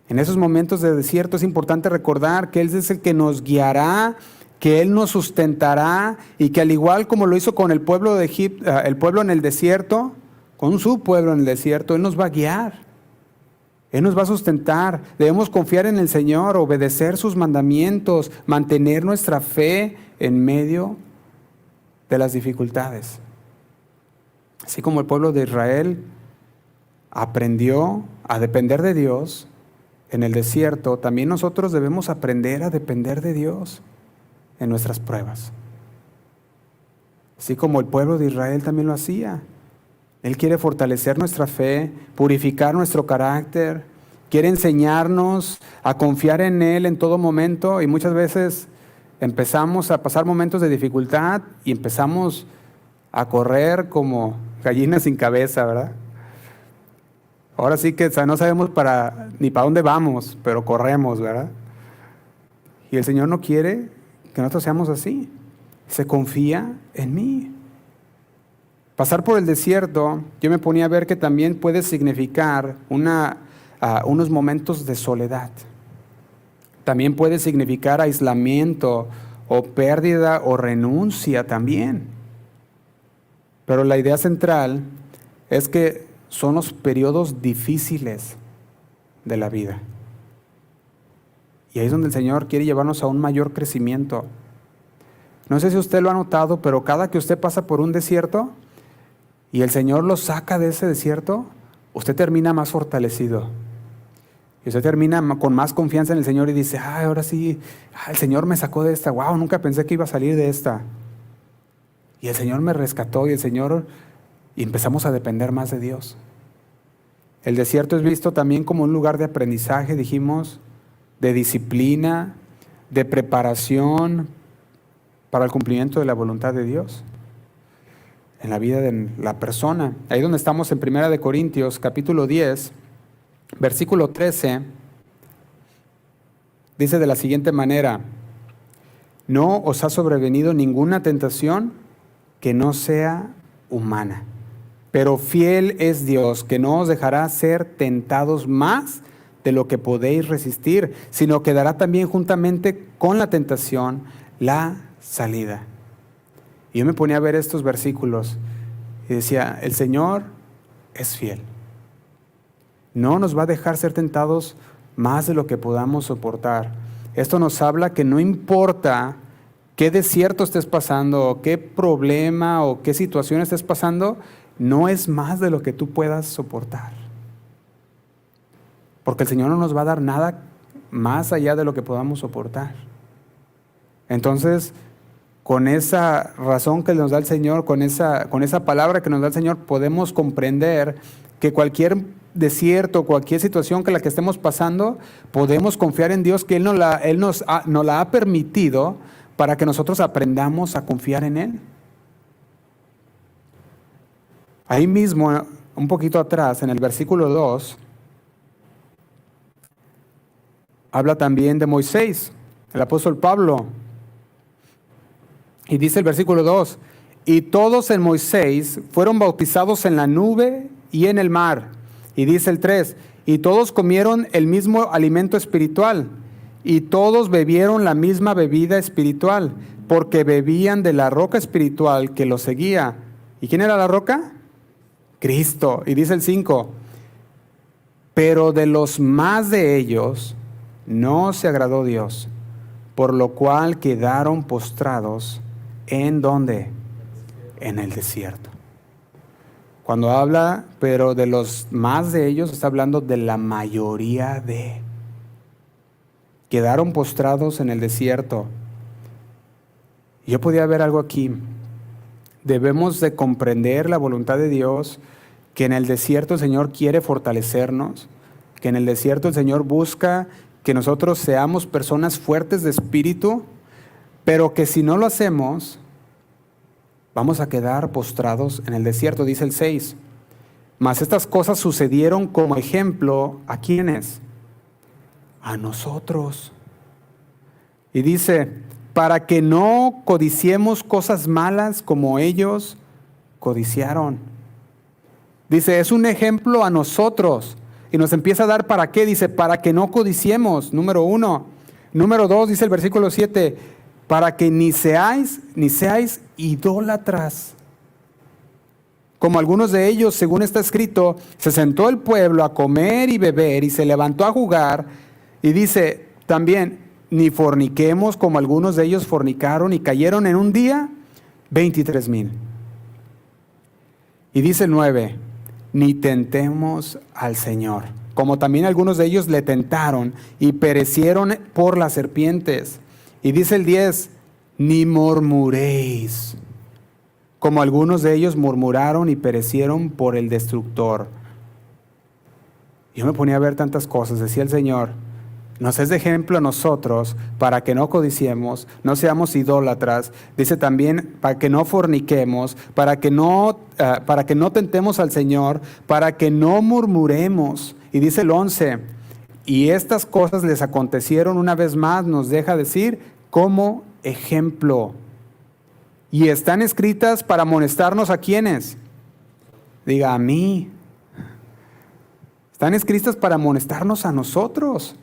En esos momentos de desierto es importante recordar que Él es el que nos guiará, que Él nos sustentará y que al igual como lo hizo con el pueblo de Egipto, el pueblo en el desierto, con su pueblo en el desierto, Él nos va a guiar. Él nos va a sustentar. Debemos confiar en el Señor, obedecer sus mandamientos, mantener nuestra fe en medio de las dificultades. Así como el pueblo de Israel aprendió a depender de Dios en el desierto, también nosotros debemos aprender a depender de Dios en nuestras pruebas. Así como el pueblo de Israel también lo hacía. Él quiere fortalecer nuestra fe, purificar nuestro carácter, quiere enseñarnos a confiar en Él en todo momento y muchas veces empezamos a pasar momentos de dificultad y empezamos a correr como gallinas sin cabeza, ¿verdad? Ahora sí que no sabemos ni para dónde vamos, pero corremos, ¿verdad? Y el Señor no quiere que nosotros seamos así. Se confía en mí. Pasar por el desierto, yo me ponía a ver que también puede significar unos momentos de soledad. También puede significar aislamiento o pérdida o renuncia también. Pero la idea central es que son los periodos difíciles de la vida. Y ahí es donde el Señor quiere llevarnos a un mayor crecimiento. No sé si usted lo ha notado, pero cada que usted pasa por un desierto y el Señor lo saca de ese desierto, usted termina más fortalecido. Y usted termina con más confianza en el Señor y dice, ahora sí, el Señor me sacó de esta, wow, nunca pensé que iba a salir de esta. Y el Señor me rescató y empezamos a depender más de Dios. El desierto es visto también como un lugar de aprendizaje, dijimos, de disciplina, de preparación para el cumplimiento de la voluntad de Dios en la vida de la persona. Ahí donde estamos en 1 Corintios capítulo 10, versículo 13, dice de la siguiente manera, no os ha sobrevenido ninguna tentación que no sea humana, pero fiel es Dios, que no os dejará ser tentados más de lo que podéis resistir, sino que dará también juntamente con la tentación la salida. Y yo me ponía a ver estos versículos y decía, el Señor es fiel. No nos va a dejar ser tentados más de lo que podamos soportar. Esto nos habla que no importa qué desierto estés pasando, o qué problema o qué situación estés pasando, no es más de lo que tú puedas soportar. Porque el Señor no nos va a dar nada más allá de lo que podamos soportar. Entonces, con esa razón que nos da el Señor, con esa palabra que nos da el Señor, podemos comprender que cualquier desierto, cualquier situación que la que estemos pasando, podemos confiar en Dios, que Él nos la ha permitido para que nosotros aprendamos a confiar en Él. Ahí mismo, un poquito atrás, en el versículo 2, habla también de Moisés, el apóstol Pablo. Y dice el versículo 2, y todos en Moisés fueron bautizados en la nube y en el mar. Y dice el 3, y todos comieron el mismo alimento espiritual, y todos bebieron la misma bebida espiritual, porque bebían de la roca espiritual que los seguía. ¿Y quién era la roca? Cristo. Y dice el 5, pero de los más de ellos no se agradó Dios, por lo cual quedaron postrados. ¿En dónde? En el desierto. Cuando habla, pero de los más de ellos, está hablando de la mayoría de. Quedaron postrados en el desierto. Yo podía ver algo aquí. Debemos de comprender la voluntad de Dios, que en el desierto el Señor quiere fortalecernos, que en el desierto el Señor busca que nosotros seamos personas fuertes de espíritu, pero que si no lo hacemos, vamos a quedar postrados en el desierto. Dice el 6, mas estas cosas sucedieron como ejemplo, ¿a quiénes? A nosotros. Y dice, para que no codiciemos cosas malas como ellos codiciaron. Dice, es un ejemplo a nosotros. Y nos empieza a dar para qué. Dice, para que no codiciemos, número 1. Número 2, dice el versículo 7, para que ni seáis idólatras. Como algunos de ellos, según está escrito, se sentó el pueblo a comer y beber y se levantó a jugar. Y dice también, ni forniquemos como algunos de ellos fornicaron y cayeron en un día 23,000. Y dice el 9, ni tentemos al Señor, como también algunos de ellos le tentaron y perecieron por las serpientes. Y dice el 10, ni murmuréis, como algunos de ellos murmuraron y perecieron por el destructor. Yo me ponía a ver tantas cosas, decía el Señor, nos es de ejemplo a nosotros para que no codiciemos, no seamos idólatras. Dice también para que no forniquemos, para que no tentemos al Señor, para que no murmuremos. Y dice el 11, y estas cosas les acontecieron una vez más, nos deja decir, como ejemplo. Y están escritas para amonestarnos a quiénes. Diga, a mí. Están escritas para amonestarnos a nosotros.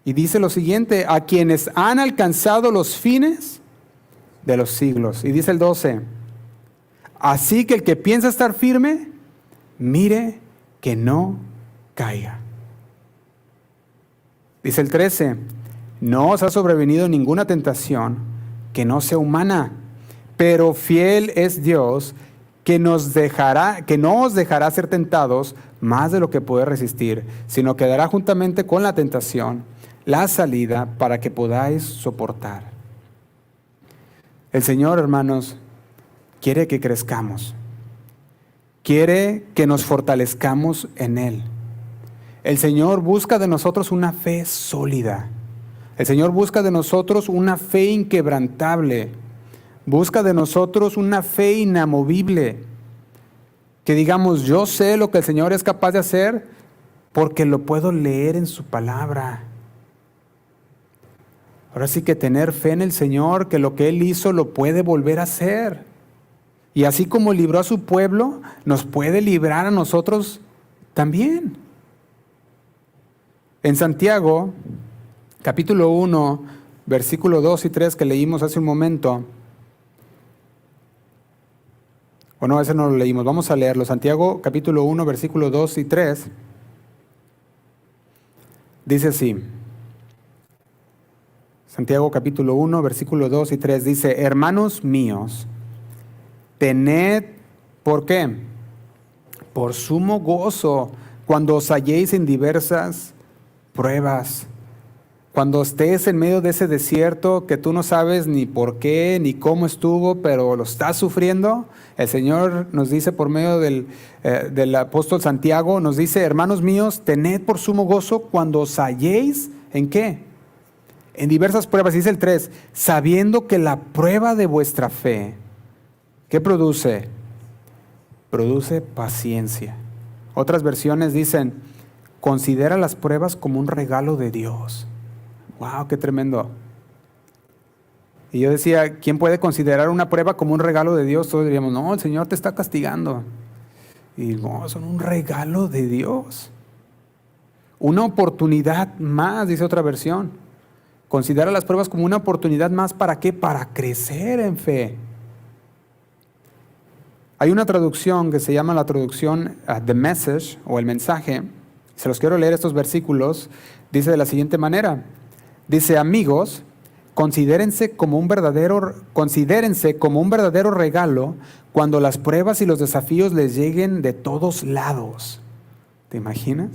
Y dice lo siguiente, a quienes han alcanzado los fines de los siglos. Y dice el 12, así que el que piensa estar firme, mire que no caiga. Dice el 13, no os ha sobrevenido ninguna tentación que no sea humana, pero fiel es Dios, que no os dejará ser tentados más de lo que puede resistir, sino que dará juntamente con la tentación la salida para que podáis soportar. El Señor, hermanos, quiere que crezcamos, quiere que nos fortalezcamos en Él. El Señor busca de nosotros una fe sólida. El Señor busca de nosotros una fe inquebrantable. Busca de nosotros una fe inamovible. Que digamos, yo sé lo que el Señor es capaz de hacer porque lo puedo leer en su palabra. Ahora sí que tener fe en el Señor, que lo que Él hizo lo puede volver a hacer. Y así como libró a su pueblo, nos puede librar a nosotros también. En Santiago, capítulo 1, versículo 2 y 3 que leímos hace un momento, Bueno, ese no lo leímos. Vamos a leerlo. Santiago capítulo 1, versículos 2 y 3. Dice así. Santiago capítulo 1, versículos 2 y 3 dice: hermanos míos, tened, ¿por qué? Por sumo gozo cuando os halléis en diversas pruebas. Cuando estés en medio de ese desierto que tú no sabes ni por qué ni cómo estuvo, pero lo estás sufriendo, el Señor nos dice por medio del apóstol Santiago, nos dice: hermanos míos, tened por sumo gozo cuando os halléis, ¿en qué? En diversas pruebas. Dice el 3, sabiendo que la prueba de vuestra fe, ¿qué produce? Produce paciencia. Otras versiones dicen: considera las pruebas como un regalo de Dios. ¡Wow! ¡Qué tremendo! Y yo decía, ¿quién puede considerar una prueba como un regalo de Dios? Todos diríamos, no, el Señor te está castigando. Y no, son un regalo de Dios. Una oportunidad más, dice otra versión. Considera las pruebas como una oportunidad más, ¿para qué? Para crecer en fe. Hay una traducción que se llama la traducción The Message, o el mensaje. Se los quiero leer estos versículos. Dice de la siguiente manera. Dice: amigos, considérense como un verdadero regalo cuando las pruebas y los desafíos les lleguen de todos lados. ¿Te imaginas?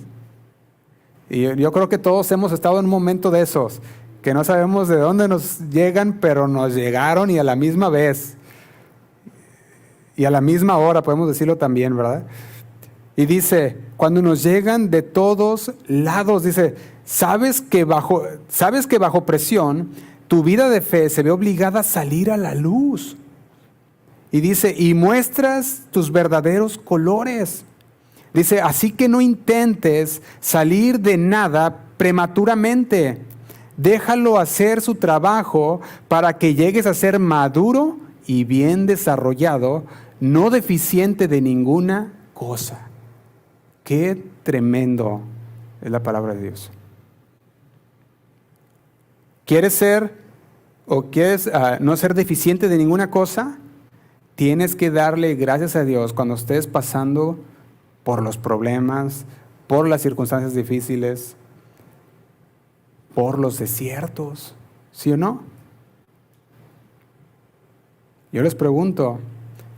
Y yo creo que todos hemos estado en un momento de esos, que no sabemos de dónde nos llegan, pero nos llegaron y a la misma vez. Y a la misma hora, podemos decirlo también, ¿verdad? Y dice, cuando nos llegan de todos lados, dice, ¿sabes que bajo presión tu vida de fe se ve obligada a salir a la luz? Y dice, y muestras tus verdaderos colores. Dice, así que no intentes salir de nada prematuramente. Déjalo hacer su trabajo para que llegues a ser maduro y bien desarrollado, no deficiente de ninguna cosa. Qué tremendo es la palabra de Dios. ¿Quieres ser o quieres no ser deficiente de ninguna cosa? Tienes que darle gracias a Dios cuando estés pasando por los problemas, por las circunstancias difíciles, por los desiertos, ¿sí o no? Yo les pregunto,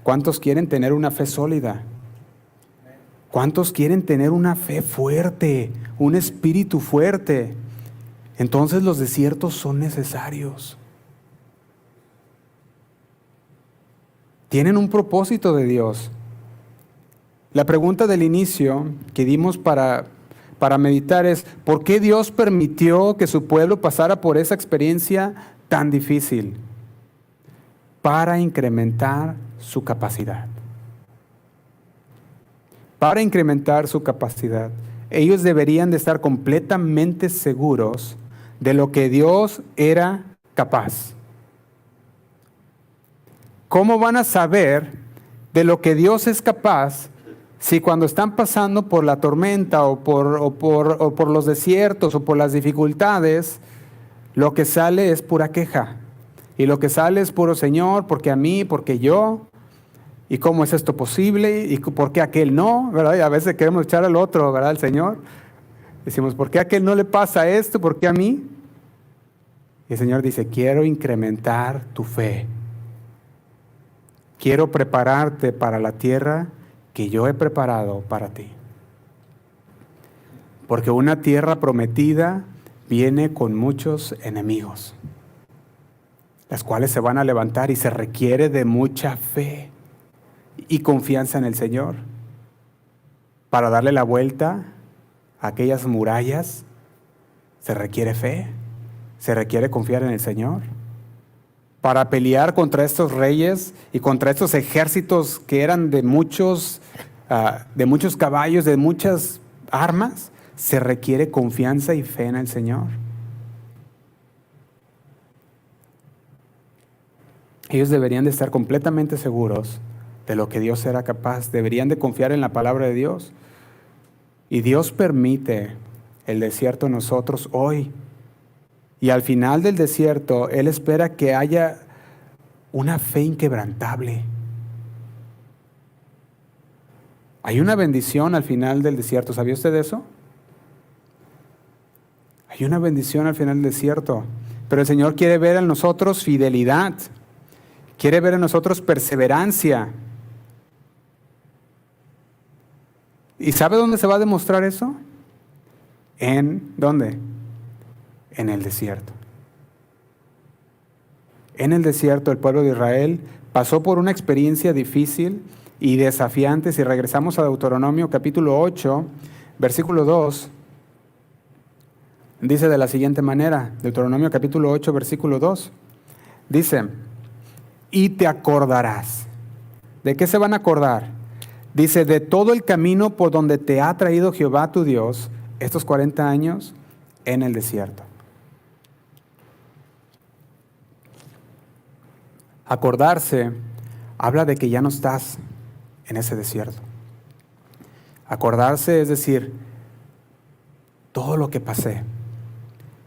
¿cuántos quieren tener una fe sólida? ¿Cuántos quieren tener una fe fuerte, un espíritu fuerte? Entonces los desiertos son necesarios. Tienen un propósito de Dios. La pregunta del inicio que dimos para meditar es, ¿por qué Dios permitió que su pueblo pasara por esa experiencia tan difícil? Para incrementar su capacidad. Para incrementar su capacidad. Ellos deberían de estar completamente seguros de lo que Dios era capaz. ¿Cómo van a saber de lo que Dios es capaz si cuando están pasando por la tormenta o por los desiertos o por las dificultades, lo que sale es pura queja? Y lo que sale es puro Señor, porque a mí, porque yo, y cómo es esto posible, y por qué aquel no, ¿verdad? Y a veces queremos echar al otro, ¿verdad? Al Señor. Decimos, ¿por qué a aquel no le pasa esto? ¿Por qué a mí? Y el Señor dice, quiero incrementar tu fe. Quiero prepararte para la tierra que yo he preparado para ti. Porque una tierra prometida viene con muchos enemigos, las cuales se van a levantar y se requiere de mucha fe y confianza en el Señor para darle la vuelta a aquellas murallas. Se requiere fe, se requiere confiar en el Señor para pelear contra estos reyes y contra estos ejércitos que eran de muchos caballos, de muchas armas. Se requiere confianza y fe en el Señor. Ellos deberían de estar completamente seguros de lo que Dios era capaz. Deberían de confiar en la palabra de Dios. Y Dios permite el desierto en nosotros hoy. Y al final del desierto, Él espera que haya una fe inquebrantable. Hay una bendición al final del desierto. ¿Sabía usted eso? Hay una bendición al final del desierto. Pero el Señor quiere ver en nosotros fidelidad. Quiere ver en nosotros perseverancia. ¿Y sabe dónde se va a demostrar eso? ¿En dónde? En el desierto. En el desierto el pueblo de Israel pasó por una experiencia difícil y desafiante. Si regresamos a Deuteronomio capítulo 8, versículo 2, dice de la siguiente manera, Deuteronomio capítulo 8, versículo 2, dice, y te acordarás. ¿De qué se van a acordar? Dice, de todo el camino por donde te ha traído Jehová tu Dios estos 40 años en el desierto. Acordarse habla de que ya no estás en ese desierto. Acordarse es decir, todo lo que pasé,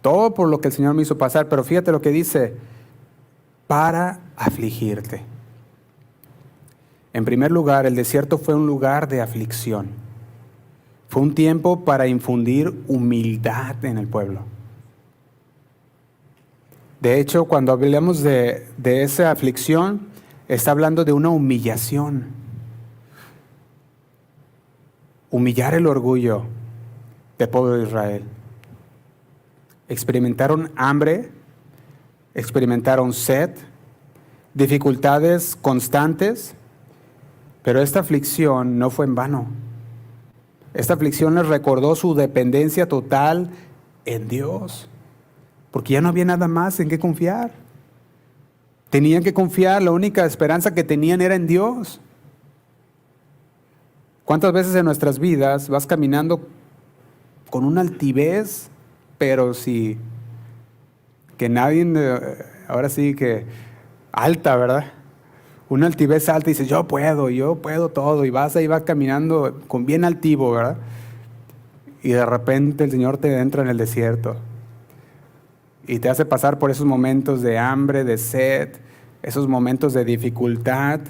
todo por lo que el Señor me hizo pasar, pero fíjate lo que dice, para afligirte. En primer lugar, el desierto fue un lugar de aflicción. Fue un tiempo para infundir humildad en el pueblo. De hecho, cuando hablamos de esa aflicción, está hablando de una humillación. Humillar el orgullo del pueblo de Israel. Experimentaron hambre, experimentaron sed, dificultades constantes, pero esta aflicción no fue en vano. Esta aflicción les recordó su dependencia total en Dios, porque ya no había nada más en qué confiar. Tenían que confiar, la única esperanza que tenían era en Dios. ¿Cuántas veces en nuestras vidas vas caminando con una altivez, pero sí, que nadie, ahora sí que alta, ¿verdad? Una altivez alta y dices, yo puedo todo, y vas caminando con bien altivo, ¿verdad? Y de repente el Señor te entra en el desierto y te hace pasar por esos momentos de hambre, de sed, esos momentos de dificultad,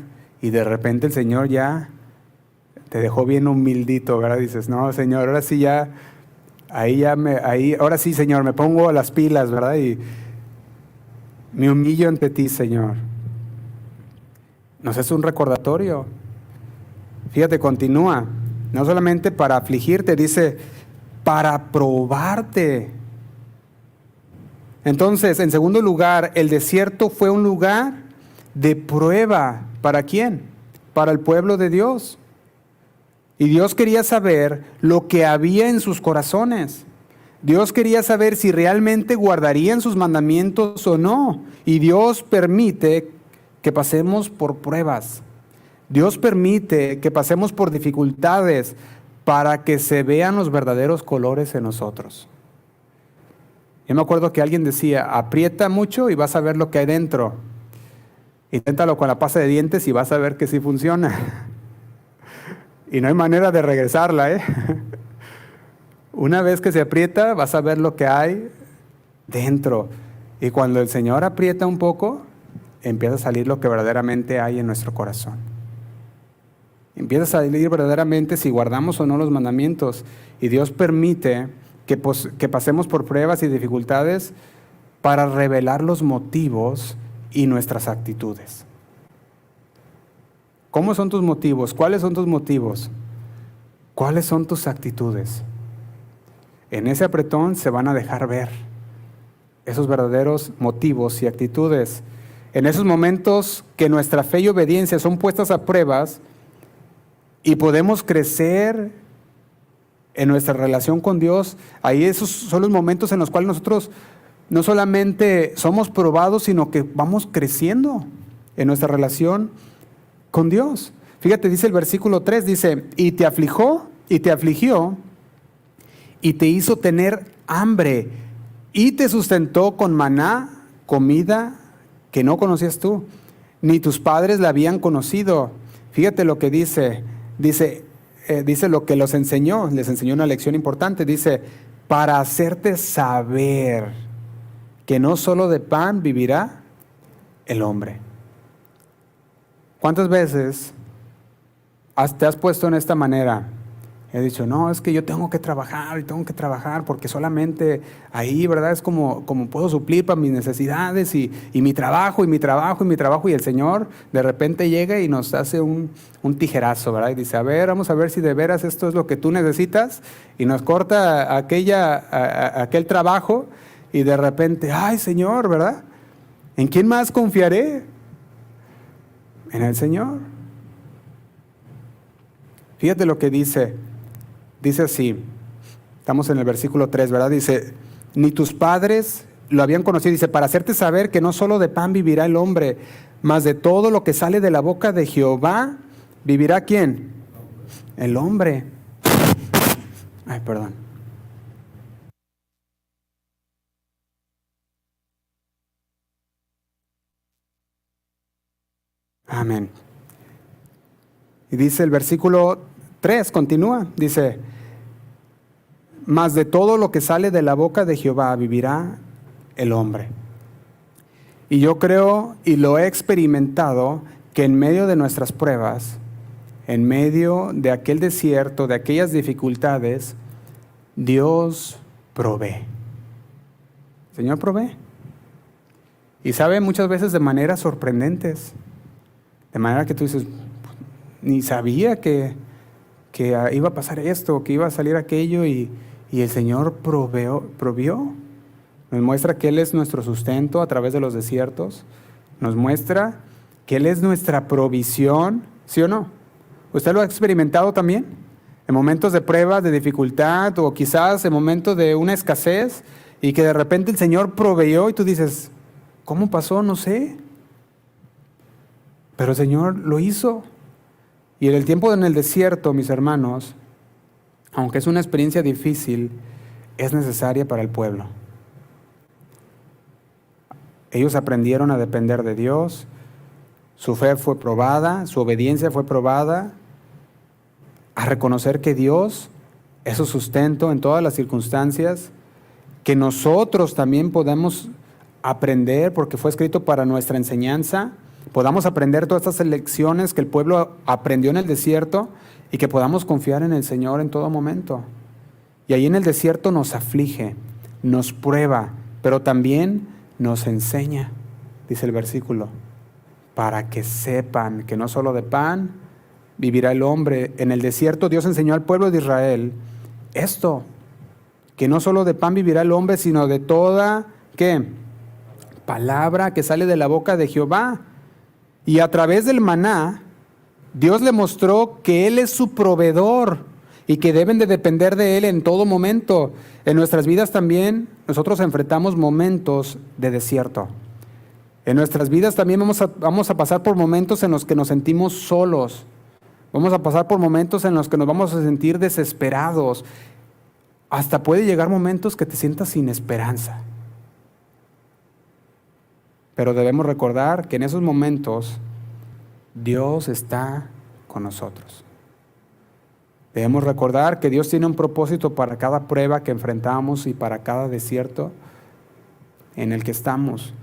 y de repente el Señor ya te dejó bien humildito, ¿verdad? Dices, no, Señor, ahora sí ya, ahora sí, Señor, me pongo las pilas, ¿verdad? Y me humillo ante ti, Señor. Nos es un recordatorio. Fíjate, continúa. No solamente para afligirte, dice, para probarte. Entonces, en segundo lugar, el desierto fue un lugar de prueba. ¿Para quién? Para el pueblo de Dios. Y Dios quería saber lo que había en sus corazones. Dios quería saber si realmente guardarían sus mandamientos o no. Y Dios permite que pasemos por pruebas. Dios permite que pasemos por dificultades para que se vean los verdaderos colores en nosotros. Yo me acuerdo que alguien decía, aprieta mucho y vas a ver lo que hay dentro. Inténtalo con la pasta de dientes y vas a ver que sí funciona. Y no hay manera de regresarla, ¿eh? Una vez que se aprieta, vas a ver lo que hay dentro. Y cuando el Señor aprieta un poco, empieza a salir lo que verdaderamente hay en nuestro corazón. Empieza a salir verdaderamente si guardamos o no los mandamientos. Y Dios permite que pasemos por pruebas y dificultades para revelar los motivos y nuestras actitudes. ¿Cómo son tus motivos? ¿Cuáles son tus motivos? ¿Cuáles son tus actitudes? En ese apretón se van a dejar ver esos verdaderos motivos y actitudes. En esos momentos que nuestra fe y obediencia son puestas a pruebas y podemos crecer en nuestra relación con Dios, ahí esos son los momentos en los cuales nosotros no solamente somos probados, sino que vamos creciendo en nuestra relación con Dios. Fíjate, dice el versículo 3, dice, y te afligió y te hizo tener hambre y te sustentó con maná, comida que no conocías tú, ni tus padres la habían conocido. Fíjate lo que dice lo que les enseñó una lección importante, dice, para hacerte saber que no solo de pan vivirá el hombre. ¿Cuántas veces ¿Te has puesto en esta manera? He dicho, no, es que yo tengo que trabajar y tengo que trabajar porque solamente ahí, ¿verdad? Es como puedo suplir para mis necesidades y mi trabajo y mi trabajo y mi trabajo. Y el Señor de repente llega y nos hace un tijerazo, ¿verdad? Y dice, a ver, vamos a ver si de veras esto es lo que tú necesitas. Y nos corta aquel trabajo y de repente, ay, Señor, ¿verdad? ¿En quién más confiaré? En el Señor. Fíjate lo que dice. Dice así, estamos en el versículo 3, ¿verdad? Dice, ni tus padres lo habían conocido. Dice, para hacerte saber que no solo de pan vivirá el hombre, mas de todo lo que sale de la boca de Jehová, ¿vivirá quién? El hombre. Ay, perdón. Amén. Y dice el versículo 3, continúa, dice, mas de todo lo que sale de la boca de Jehová vivirá el hombre. Y yo creo y lo he experimentado que en medio de nuestras pruebas, en medio de aquel desierto, de aquellas dificultades, Dios provee. El Señor provee. Y sabe muchas veces de maneras sorprendentes. De manera que tú dices, ni sabía que iba a pasar esto, que iba a salir aquello y el Señor provió. Nos muestra que Él es nuestro sustento a través de los desiertos. Nos muestra que Él es nuestra provisión, ¿sí o no? ¿Usted lo ha experimentado también? En momentos de prueba, de dificultad o quizás en momentos de una escasez y que de repente el Señor proveyó y tú dices, ¿cómo pasó? No sé. Pero el Señor lo hizo. Y en el tiempo en el desierto, mis hermanos, aunque es una experiencia difícil, es necesaria para el pueblo. Ellos aprendieron a depender de Dios, su fe fue probada, su obediencia fue probada, a reconocer que Dios es su sustento en todas las circunstancias, que nosotros también podemos aprender, porque fue escrito para nuestra enseñanza, podamos aprender todas estas lecciones que el pueblo aprendió en el desierto y que podamos confiar en el Señor en todo momento. Y ahí en el desierto nos aflige, nos prueba, pero también nos enseña, dice el versículo, para que sepan que no solo de pan vivirá el hombre. En el desierto Dios enseñó al pueblo de Israel esto, que no solo de pan vivirá el hombre, sino de toda, ¿qué? Palabra que sale de la boca de Jehová. Y a través del maná, Dios le mostró que Él es su proveedor y que deben de depender de Él en todo momento. En nuestras vidas también nosotros enfrentamos momentos de desierto. En nuestras vidas también vamos a pasar por momentos en los que nos sentimos solos. Vamos a pasar por momentos en los que nos vamos a sentir desesperados. Hasta puede llegar momentos que te sientas sin esperanza. Pero debemos recordar que en esos momentos Dios está con nosotros. Debemos recordar que Dios tiene un propósito para cada prueba que enfrentamos y para cada desierto en el que estamos.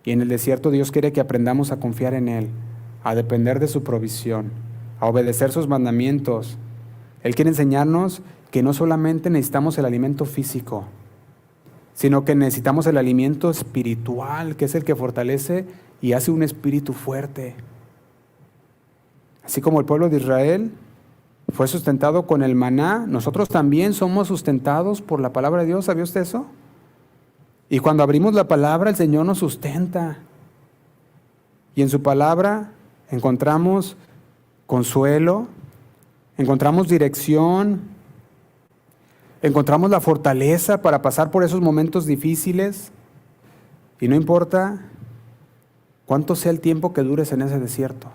Y en el desierto Dios quiere que aprendamos a confiar en Él, a depender de su provisión, a obedecer sus mandamientos. Él quiere enseñarnos que no solamente necesitamos el alimento físico, sino que necesitamos el alimento espiritual, que es el que fortalece y hace un espíritu fuerte. Así como el pueblo de Israel fue sustentado con el maná, nosotros también somos sustentados por la palabra de Dios. ¿Sabía usted eso? Y cuando abrimos la palabra, el Señor nos sustenta. Y en su palabra encontramos consuelo, encontramos dirección, encontramos la fortaleza para pasar por esos momentos difíciles. Y no importa cuánto sea el tiempo que dures en ese desierto.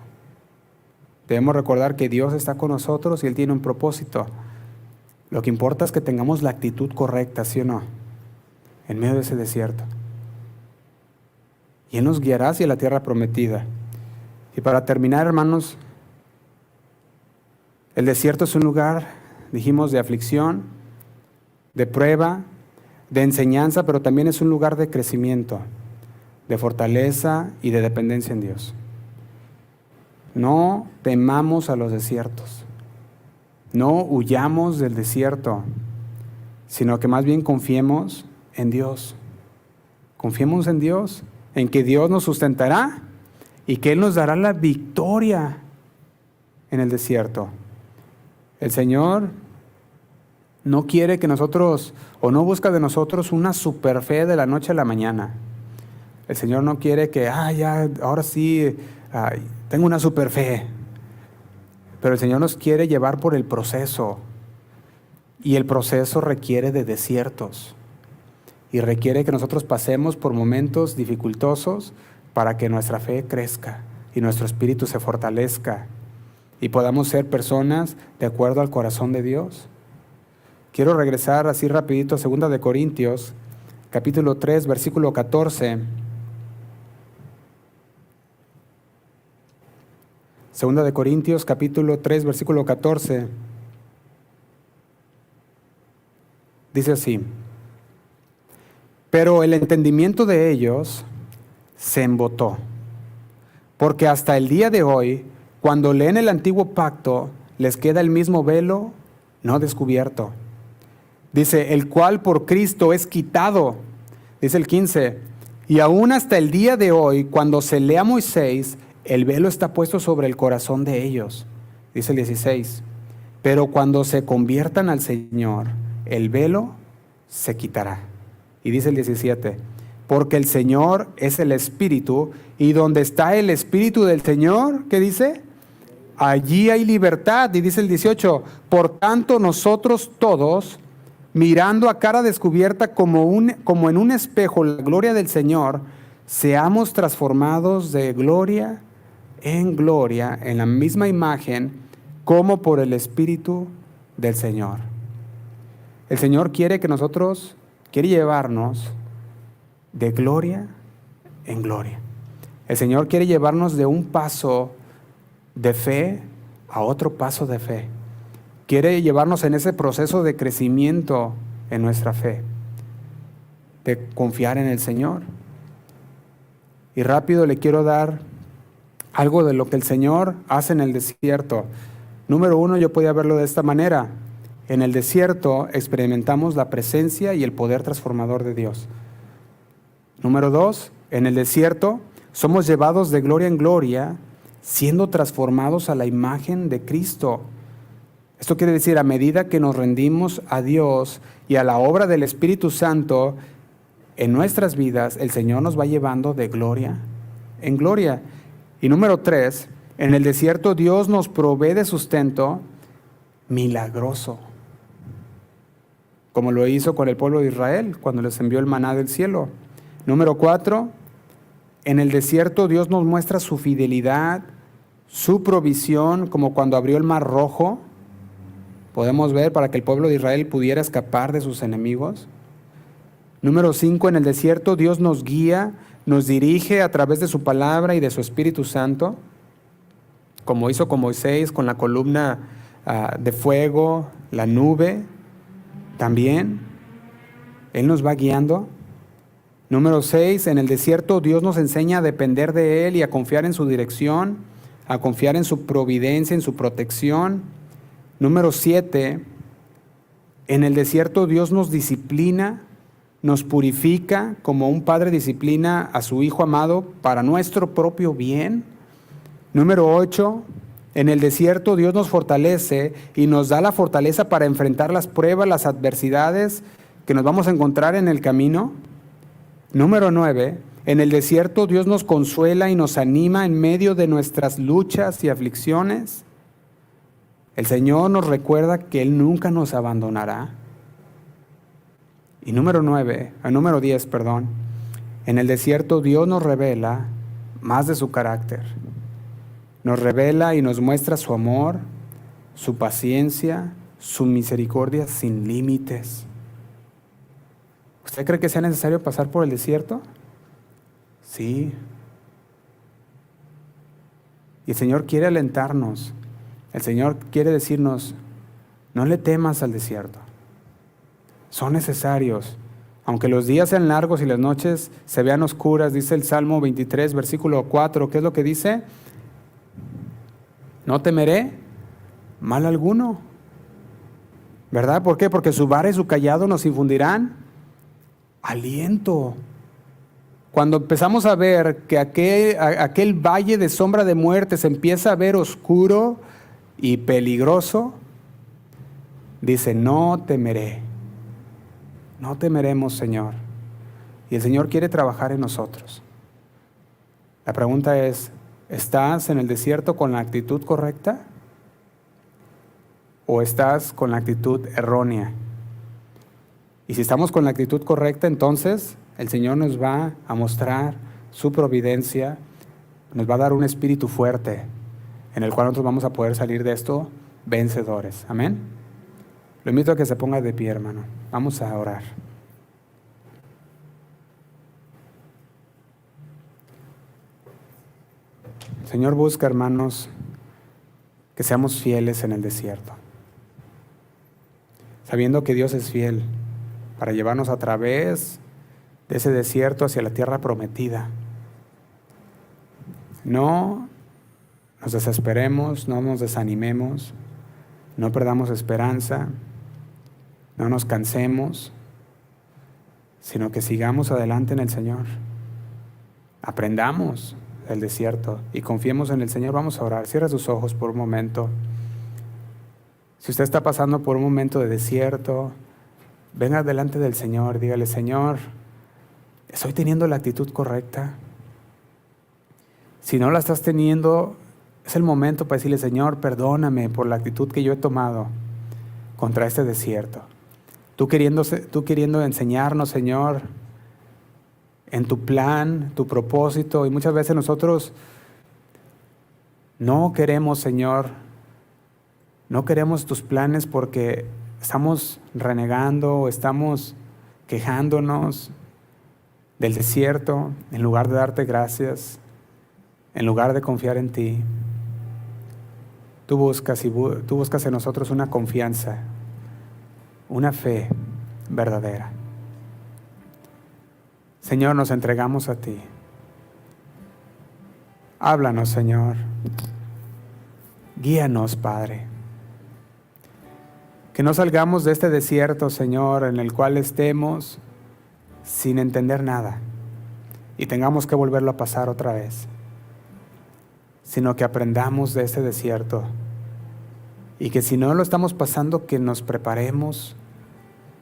Debemos recordar que Dios está con nosotros y Él tiene un propósito. Lo que importa es que tengamos la actitud correcta, ¿sí o no? En medio de ese desierto. Y Él nos guiará hacia la tierra prometida. Y para terminar, hermanos, el desierto es un lugar, dijimos, de aflicción, de prueba, de enseñanza, pero también es un lugar de crecimiento, de fortaleza y de dependencia en Dios. No temamos a los desiertos. No huyamos del desierto, sino que más bien confiemos en Dios. Confiemos en Dios, en que Dios nos sustentará y que Él nos dará la victoria en el desierto. El Señor no quiere que nosotros, o no busca de nosotros una super fe de la noche a la mañana. El Señor no quiere que, ya, ahora sí, tengo una super fe. Pero el Señor nos quiere llevar por el proceso. Y el proceso requiere de desiertos. Y requiere que nosotros pasemos por momentos dificultosos para que nuestra fe crezca y nuestro espíritu se fortalezca y podamos ser personas de acuerdo al corazón de Dios. Quiero regresar así rapidito a 2 de Corintios, capítulo 3, versículo 14. 2 de Corintios, capítulo 3, versículo 14. Dice así: pero el entendimiento de ellos se embotó, porque hasta el día de hoy, cuando leen el antiguo pacto, les queda el mismo velo no descubierto. Dice, el cual por Cristo es quitado. Dice el 15, y aún hasta el día de hoy, cuando se lee a Moisés, el velo está puesto sobre el corazón de ellos. Dice el 16, pero cuando se conviertan al Señor, el velo se quitará. Y dice el 17, porque el Señor es el Espíritu, y donde está el Espíritu del Señor, ¿qué dice? Allí hay libertad. Y dice el 18, por tanto nosotros todos, mirando a cara descubierta como en un espejo la gloria del Señor, seamos transformados de gloria en la misma imagen, como por el Espíritu del Señor. El Señor quiere llevarnos de gloria en gloria. El Señor quiere llevarnos de un paso de fe a otro paso de fe. Quiere llevarnos en ese proceso de crecimiento en nuestra fe, de confiar en el Señor. Y rápido le quiero dar algo de lo que el Señor hace en el desierto. Número 1, yo podía verlo de esta manera. En el desierto experimentamos la presencia y el poder transformador de Dios. Número 2, en el desierto somos llevados de gloria en gloria, siendo transformados a la imagen de Cristo. Esto quiere decir, a medida que nos rendimos a Dios y a la obra del Espíritu Santo en nuestras vidas, el Señor nos va llevando de gloria en gloria. Y número 3, en el desierto Dios nos provee de sustento milagroso, como lo hizo con el pueblo de Israel cuando les envió el maná del cielo. Número 4, en el desierto Dios nos muestra su fidelidad, su provisión, como cuando abrió el mar rojo. Podemos ver para que el pueblo de Israel pudiera escapar de sus enemigos. Número 5, en el desierto Dios nos guía, nos dirige a través de su palabra y de su Espíritu Santo, como hizo con Moisés, con la columna de fuego, la nube. También Él nos va guiando. Número 6, en el desierto Dios nos enseña a depender de Él y a confiar en su dirección, a confiar en su providencia, en su protección. Número 7, en el desierto Dios nos disciplina, nos purifica como un padre disciplina a su hijo amado para nuestro propio bien. Número 8, en el desierto Dios nos fortalece y nos da la fortaleza para enfrentar las pruebas, las adversidades que nos vamos a encontrar en el camino. Número 9, en el desierto Dios nos consuela y nos anima en medio de nuestras luchas y aflicciones. El Señor nos recuerda que Él nunca nos abandonará. Y número 10, en el desierto Dios nos revela más de su carácter. Nos revela y nos muestra su amor, su paciencia, su misericordia sin límites. ¿Usted cree que sea necesario pasar por el desierto? Sí. Y el Señor quiere alentarnos. El Señor quiere decirnos, no le temas al desierto. Son necesarios. Aunque los días sean largos y las noches se vean oscuras, dice el Salmo 23, versículo 4. ¿Qué es lo que dice? No temeré mal alguno, ¿verdad? ¿Por qué? Porque su vara y su callado nos infundirán aliento. Cuando empezamos a ver que aquel valle de sombra de muerte se empieza a ver oscuro y peligroso, dice, no temeré, no temeremos, Señor. Y el Señor quiere trabajar en nosotros. La pregunta es, ¿estás en el desierto con la actitud correcta? ¿O estás con la actitud errónea? Y si estamos con la actitud correcta, entonces el Señor nos va a mostrar su providencia, nos va a dar un espíritu fuerte en el cual nosotros vamos a poder salir de esto vencedores. Amén. Lo invito a que se ponga de pie, hermano. Vamos a orar. El Señor busca, hermanos, que seamos fieles en el desierto, sabiendo que Dios es fiel para llevarnos a través de ese desierto hacia la tierra prometida. No nos desesperemos, no nos desanimemos, no perdamos esperanza, no nos cansemos, sino que sigamos adelante en el Señor. Aprendamos del desierto y confiemos en el Señor. Vamos a orar. Cierra sus ojos por un momento. Si usted está pasando por un momento de desierto, venga delante del Señor, dígale, Señor, ¿estoy teniendo la actitud correcta? Si no la estás teniendo, es el momento para decirle, Señor, perdóname por la actitud que yo he tomado contra este desierto. Tú queriendo enseñarnos, Señor, en tu plan, tu propósito, y muchas veces nosotros no queremos, Señor, no queremos tus planes porque estamos renegando, estamos quejándonos del desierto, en lugar de darte gracias, en lugar de confiar en ti. Tú buscas en nosotros una confianza, una fe verdadera. Señor, nos entregamos a ti. Háblanos, Señor. Guíanos, Padre. Que no salgamos de este desierto, Señor, en el cual estemos sin entender nada y tengamos que volverlo a pasar otra vez, sino que aprendamos de este desierto y que si no lo estamos pasando, que nos preparemos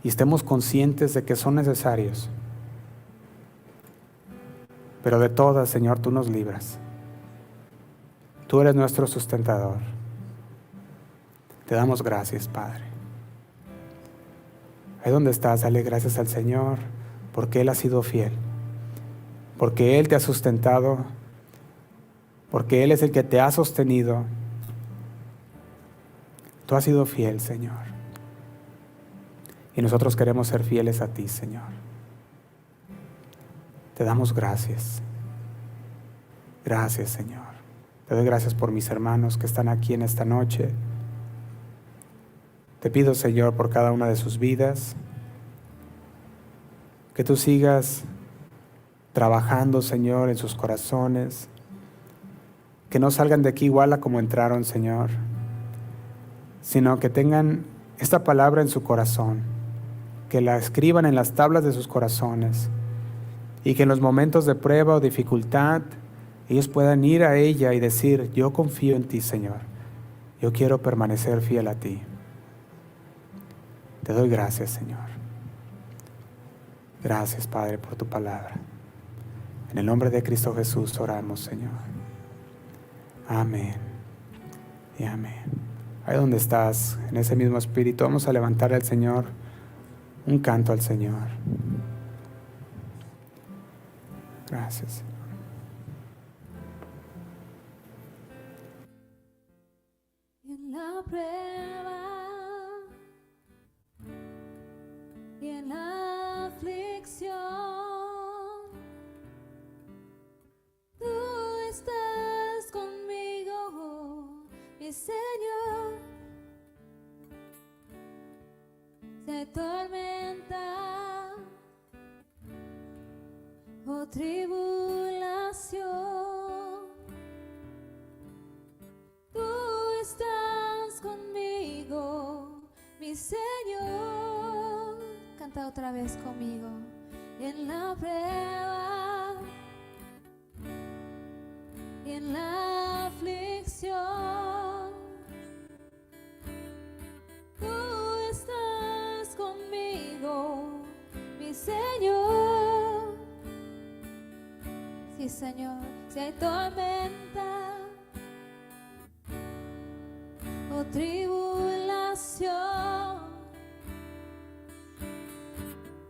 y estemos conscientes de que son necesarios. Pero de todas, Señor, tú nos libras. Tú eres nuestro sustentador. Te damos gracias, Padre. Ahí donde estás, dale gracias al Señor, porque Él ha sido fiel, porque Él te ha sustentado, porque Él es el que te ha sostenido. Tú has sido fiel, Señor. Y nosotros queremos ser fieles a ti, Señor. Te damos gracias. Gracias, Señor. Te doy gracias por mis hermanos que están aquí en esta noche. Te pido, Señor, por cada una de sus vidas, que tú sigas trabajando, Señor, en sus corazones, que no salgan de aquí igual a como entraron, Señor, sino que tengan esta palabra en su corazón, que la escriban en las tablas de sus corazones, y que en los momentos de prueba o dificultad ellos puedan ir a ella y decir, yo confío en ti, Señor, yo quiero permanecer fiel a ti. Te doy gracias, Señor. Gracias, Padre, por tu palabra. En el nombre de Cristo Jesús oramos, Señor. Amén y amén. Ahí donde estás, en ese mismo espíritu, vamos a levantar al Señor un canto al Señor. Gracias. En la prueba y en la aflicción, tú estás conmigo, mi Señor. Se tormenta o tribulación, tú estás conmigo, mi Señor. canta otra vez conmigo. En la prueba y en la aflicción, tú estás conmigo, mi Señor. Sí, Señor, si hay tormenta o tribulación,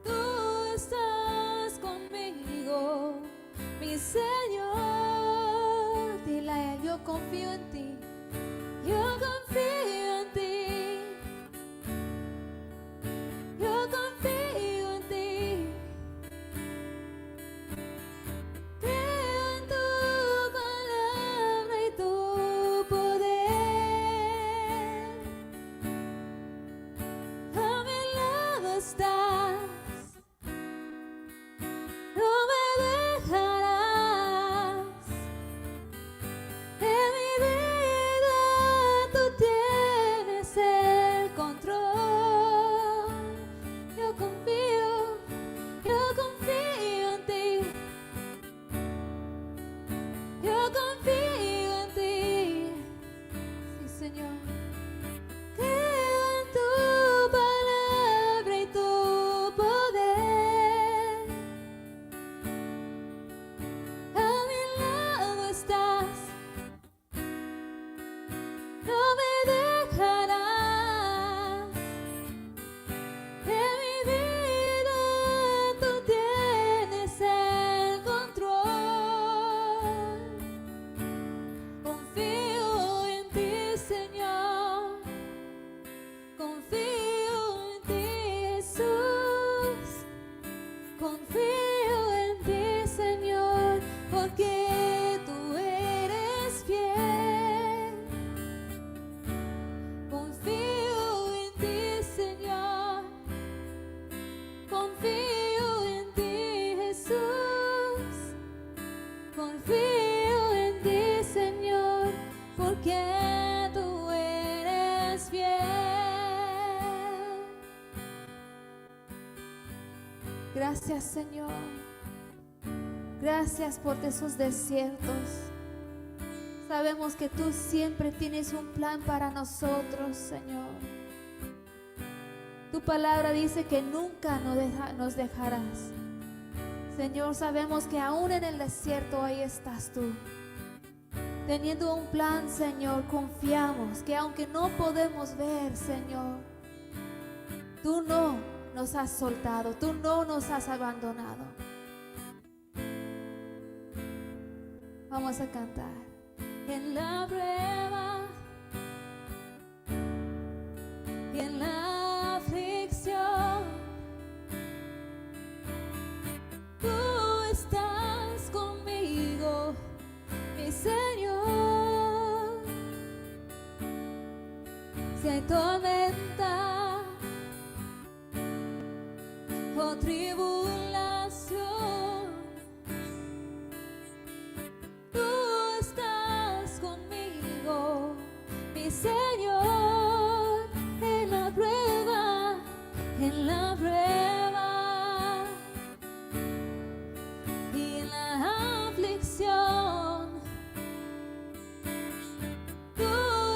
tú estás conmigo, mi Señor. Dile a Él, yo confío en ti, yo confío en ti, yo confío en ti. Creo en tu palabra y tu poder. A mi lado estás, no me dejarás. En mi vida tú tienes el control. Yo confío en ti. Yo confío en ti. Sí, Señor. Creo en tu palabra y tu poder. A mi lado estás, no me dejarás. En mi vida tú tienes el control. Confío en ti, Señor. Confío en ti, Jesús. Confío en ti, Señor, porque tú eres fiel. Confío en ti, Señor. Confío en ti, Jesús. Confío en ti, Señor, porque tú eres fiel. Gracias, Señor. Gracias por esos desiertos. Sabemos que tú siempre tienes un plan para nosotros, Señor. Tu palabra dice que nunca nos dejarás. Señor, sabemos que aún en el desierto ahí estás tú. Teniendo un plan, Señor, confiamos que aunque no podemos ver, Señor, tú no nos has soltado, tú no nos has abandonado. Vamos a cantar. En la prueba y en la aflicción, tú estás conmigo, mi Señor. Si hay tormenta o tribulación, tú estás conmigo, mi Señor. En la prueba y en la aflicción, tú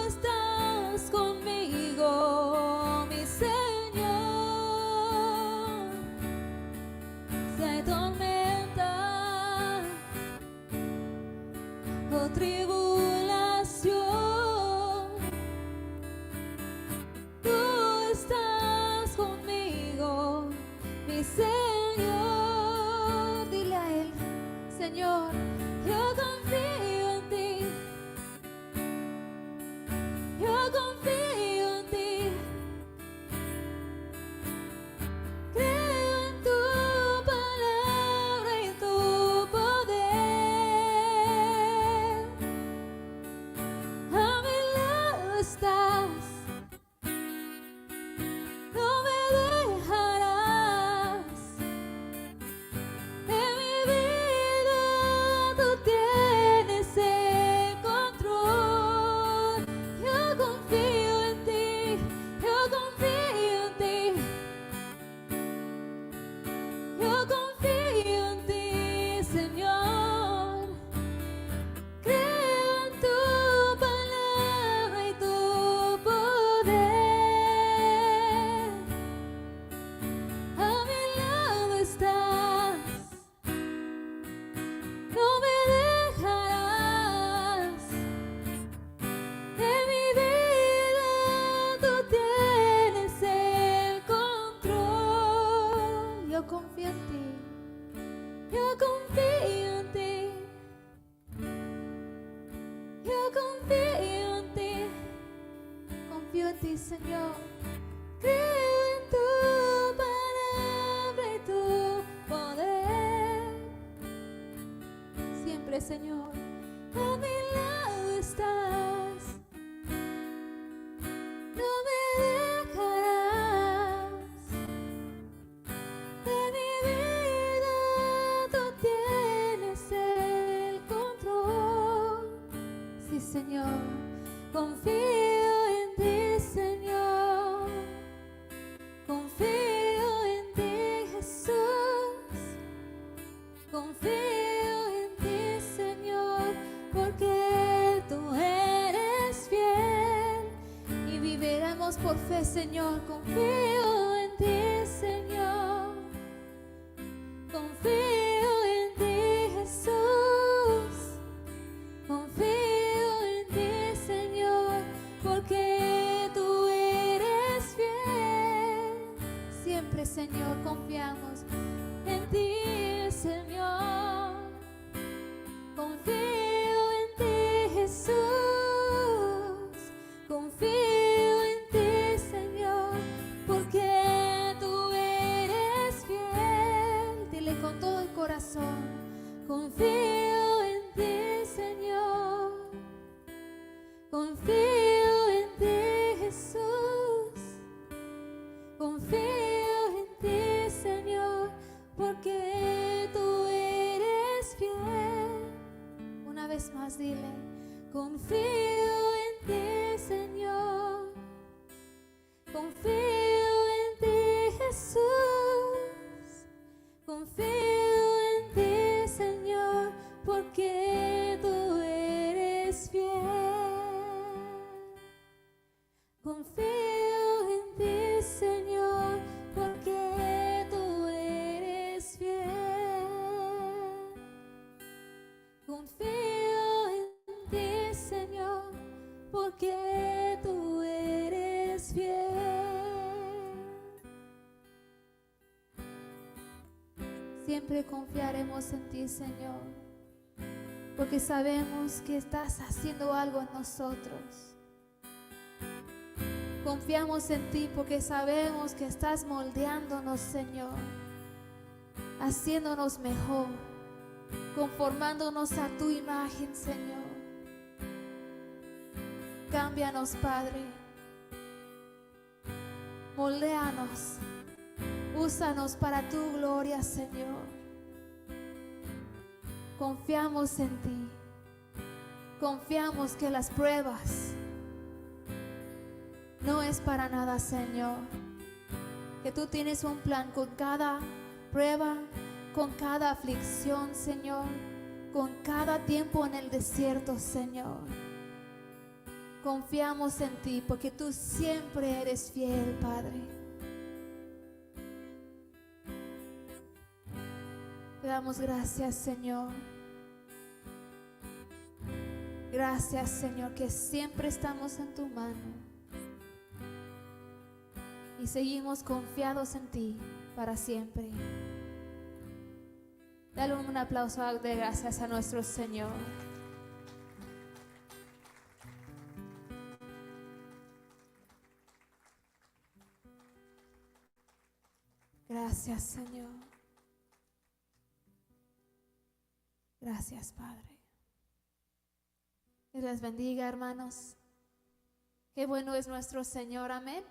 estás conmigo, mi Señor. Si hay tormenta o tribulación, tú estás conmigo, mi Señor. Dile a Él, Señor, yo confío en ti. Yo confío en ti. Creo en tu palabra y tu poder. en ti, Señor. Creo en tu palabra y tu poder. Siempre, Señor, a mi lado estás. No me dejarás. De mi vida tú tienes el control. Sí, Señor, confío en ti, Señor. Confío en ti, Jesús. Confío en ti, Señor, porque tú eres fiel y viviremos por fe, Señor. Confío en ti, Señor. Confío en ti, Jesús. Confío en ti, Señor, porque tú eres fiel. Siempre, Señor, confiamos en ti, Señor. Confío en ti, Jesús. Confío en ti, Señor, porque tú eres fiel. Dile con todo el corazón: confío en ti, Señor. Confío en ti, Jesús. Confío en ti, Señor, porque tú eres fiel. Una vez más dile: confío en ti, Señor. Confío en ti, Jesús. Confío en ti, Señor, porque tú eres fiel. Confío en ti, Señor, porque tú eres fiel. Confío en ti, Señor, porque tú eres fiel. Siempre confiaremos en ti, Señor, porque sabemos que estás haciendo algo en nosotros. Confiamos en ti porque sabemos que estás moldeándonos, Señor, haciéndonos mejor, conformándonos a tu imagen, Señor. Cámbianos, Padre. Moldéanos. Úsanos para tu gloria, Señor. Confiamos en ti. Confiamos que las pruebas no es para nada, Señor. Que tú tienes un plan con cada prueba, con cada aflicción, Señor, con cada tiempo en el desierto, Señor. Confiamos en ti porque tú siempre eres fiel, Padre. Te damos gracias, Señor. Gracias, Señor, que siempre estamos en tu mano. Y seguimos confiados en ti para siempre. Dale un aplauso de gracias a nuestro Señor. Gracias, Señor. Gracias, Padre. Dios les bendiga, hermanos. Qué bueno es nuestro Señor, amén.